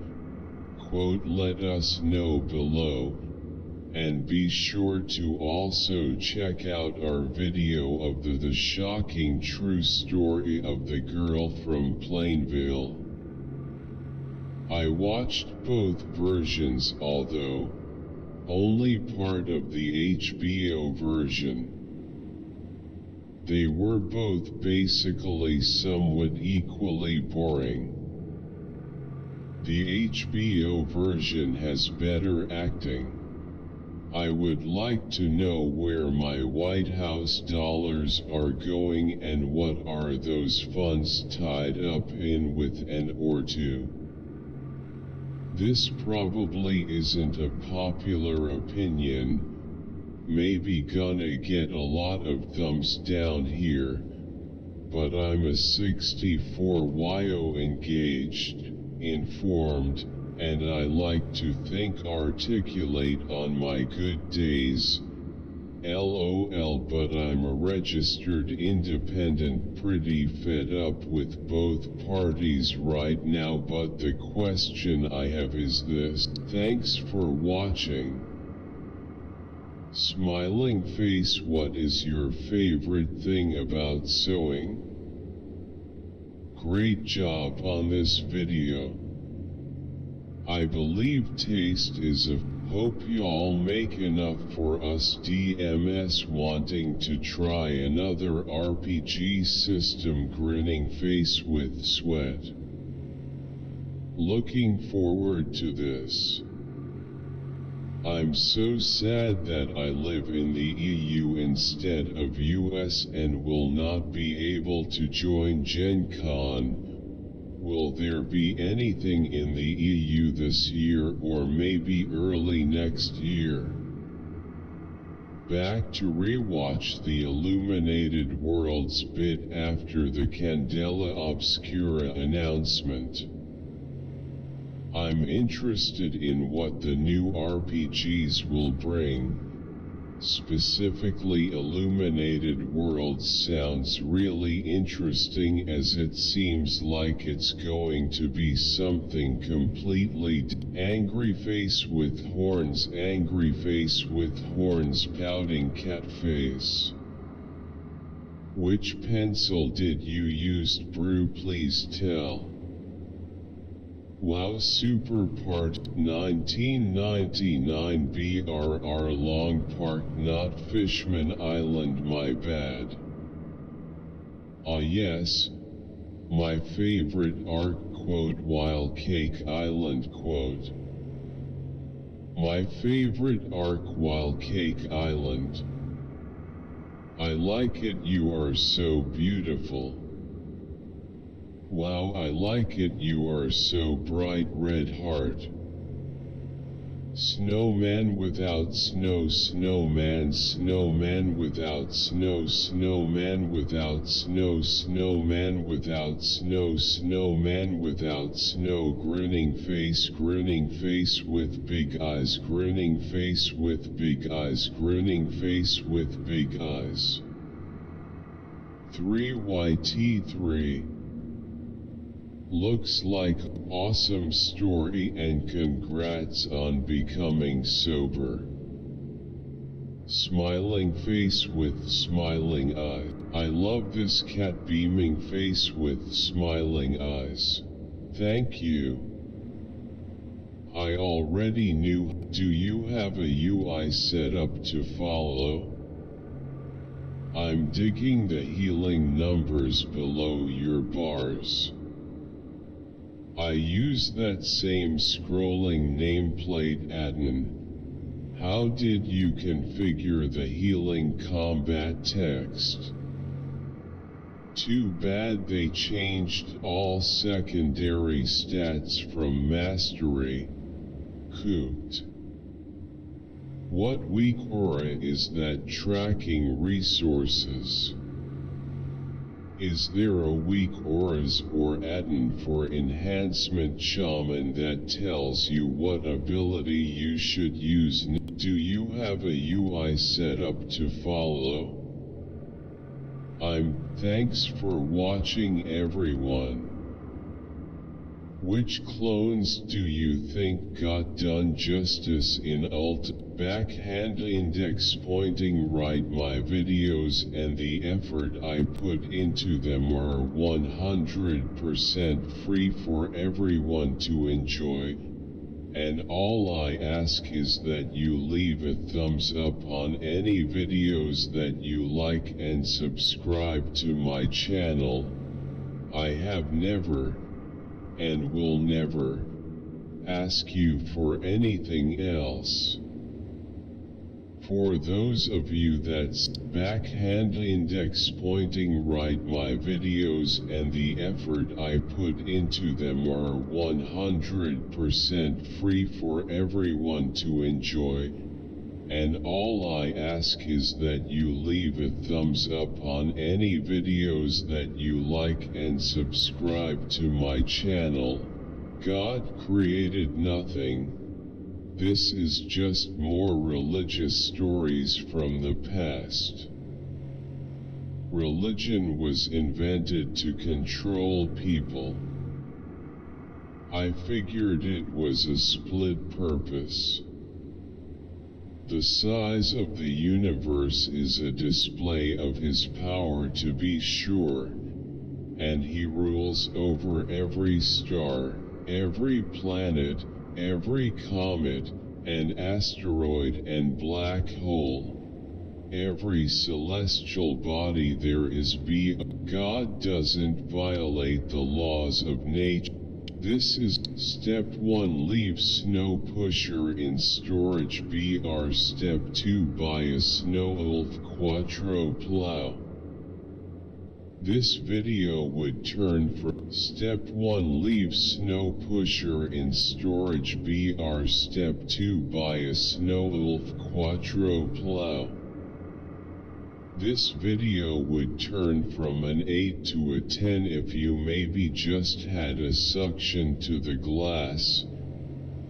Let us know below. And be sure to also check out our video of the shocking true story of the girl from Plainville. I watched both versions, although only part of the HBO version. They were both basically somewhat equally boring. The HBO version has better acting. I would like to know where my White House dollars are going and what are those funds tied up in with an or two. This probably isn't a popular opinion, maybe gonna get a lot of thumbs down here, but I'm a 64yo engaged, informed, and I like to think articulate on my good days. LOL. But I'm a registered independent, pretty fed up with both parties right now. But the question I have is this. Thanks for watching. Smiling face. What is your favorite thing about sewing? Great job on this video. I believe taste is a hope y'all make enough for us DMS wanting to try another RPG system. Grinning face with sweat. Looking forward to this. I'm so sad that I live in the EU instead of US and will not be able to join Gen Con. Will there be anything in the EU this year or maybe early next year? Back to rewatch the Illuminated Worlds bit after the Candela Obscura announcement. I'm interested in what the new RPGs will bring. Specifically, Illuminated Worlds sounds really interesting, as it seems like it's going to be something completely angry face with horns, angry face with horns, pouting cat face. Which pencil did you use, Brew? Please tell. Wow. Super Part 1999 BRR Long Park, not Fishman Island, my bad. Ah yes, my favorite arc, Wild Cake Island, My favorite arc, Wild Cake Island. I like it, you are so beautiful. Wow, I like it, you are so bright, red heart. Snowman without snow, snowman, snowman without snow, snowman without snow, snowman without snow, snowman without snow, grinning face with big eyes, grinning face with big eyes, grinning face with big eyes. 3YT3 Looks like awesome story and congrats on becoming sober. Smiling face with smiling eye. I love this cat, beaming face with smiling eyes. Thank you. I already knew. Do you have a UI set up to follow? I'm digging the healing numbers below your bars. I use that same scrolling nameplate admin. How did you configure the healing combat text? Too bad they changed all secondary stats from mastery. Cooked. What weak aura is that tracking resources? Is there a weak auras or add-in for enhancement shaman that tells you what ability you should use? Do you have a UI set up to follow? Thanks for watching, everyone. Which clones do you think got done justice in Alt? Backhand index pointing right. My videos and the effort I put into them are 100% free for everyone to enjoy. And all I ask is that you leave a thumbs up on any videos that you like and subscribe to my channel. I have never and will never ask you for anything else. For those of you that's backhand index pointing right, my videos and the effort I put into them are 100% free for everyone to enjoy. And all I ask is that you leave a thumbs up on any videos that you like and subscribe to my channel. God created nothing. This is just more religious stories from the past. Religion was invented to control people. I figured it was a split purpose. The size of the universe is a display of his power, to be sure, and he rules over every star, every planet, every comet, and asteroid and black hole. Every celestial body there is God doesn't violate the laws of nature. This is Step 1. Leave snow pusher in storage. BR Step 2. Buy a snow wolf quattro plow. This video would turn for Step 1. Leave snow pusher in storage. BR Step 2. Buy a snow wolf quattro plow. This video would turn from an 8 to a 10 if you maybe just had a suction to the glass.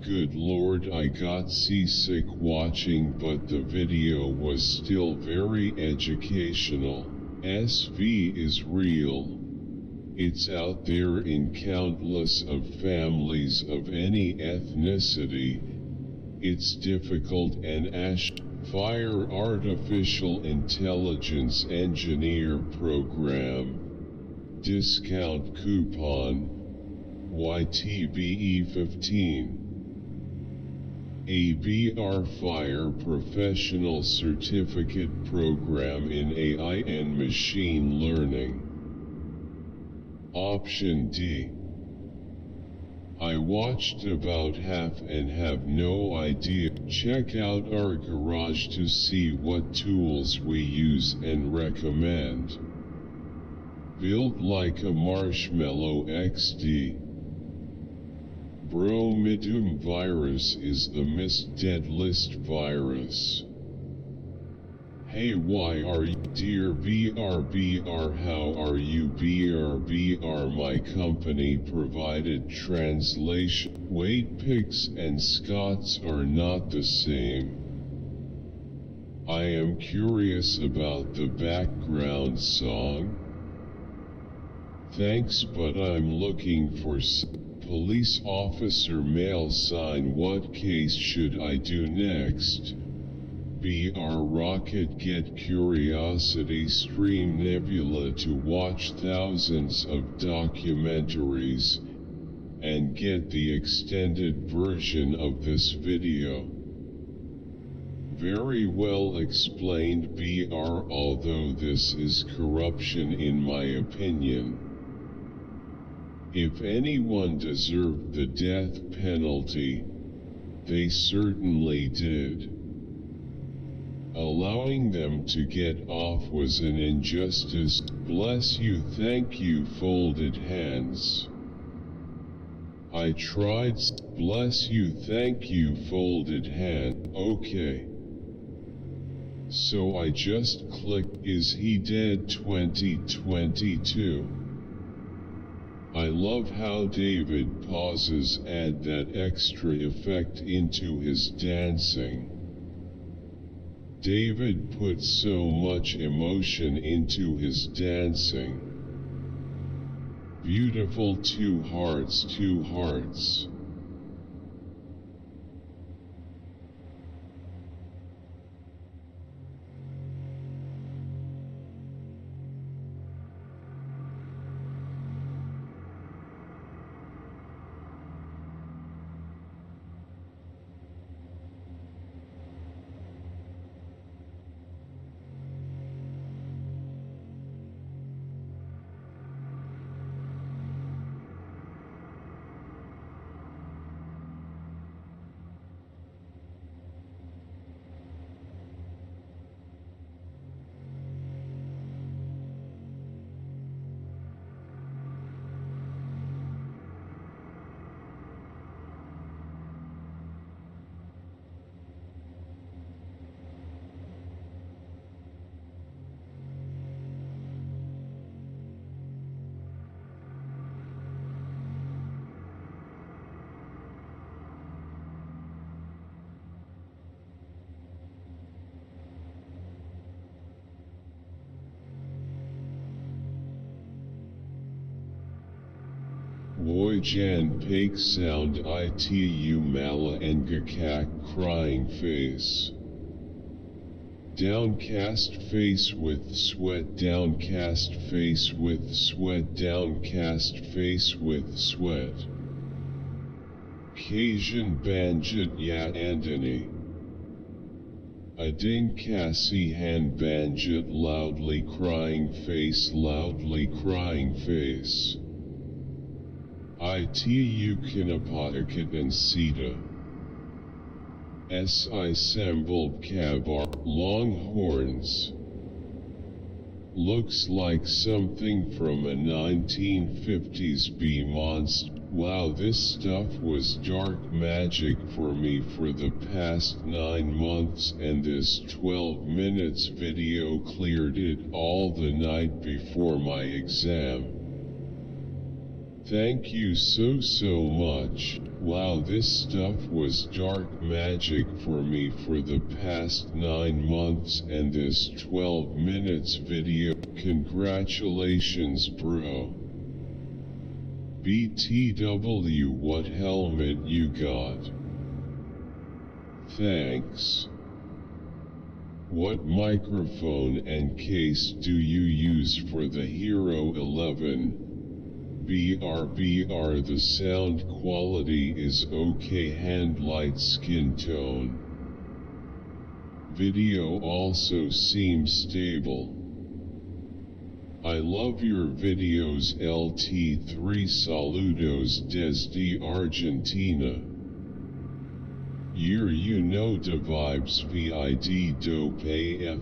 Good Lord, I got seasick watching, but the video was still very educational. SV is real. It's out there in countless of families of any ethnicity. It's difficult and Fire Artificial Intelligence Engineer Program. Discount coupon YTBE15. ABR Fire Professional Certificate Program in AI and Machine Learning. Option D. I watched about half and have no idea. Check out our garage to see what tools we use and recommend. Built like a marshmallow XD. Bromidum virus is the misdeadliest virus. Hey, why are you, dear BRBR? How are you, BRBR? My company provided translation. Wait, pigs and Scots are not the same. I am curious about the background song. Thanks, but I'm looking for police officer male sign. What case should I do next? BR Rocket get Curiosity Stream Nebula to watch thousands of documentaries and get the extended version of this video. Very well explained, BR, although this is corruption in my opinion. If anyone deserved the death penalty, they certainly did. Allowing them to get off was an injustice. Bless you, thank you, folded hands. I tried. Bless you, thank you, folded hand. Okay. So I just clicked, is he dead 2022? I love how David pauses add that extra effect into his dancing. David put so much emotion into his dancing. Beautiful, two hearts, two hearts. Woyjan Pake Sound Itu Mala and Gakak crying face. Downcast face with sweat, downcast face with sweat, downcast face with sweat. Cajun Banjit Ya Andani. Ading Kasi Han Banjit loudly crying face, loudly crying face. Itu Kinapatakat and Sita. Si Sembled Kabar, Longhorns. Looks like something from a 1950s B-monster. Wow, this stuff was dark magic for me for the past 9 months, and this 12 minutes video cleared it all the night before my exam. Thank you so much. Wow, this stuff was dark magic for me for the past 9 months, and this 12 minutes video. Congratulations, bro. BTW, what helmet you got? Thanks. What microphone and case do you use for the Hero 11? BR, the sound quality is okay, hand light skin tone. Video also seems stable. I love your videos. LT3 saludos desde Argentina. You know the vibes vid dope AF.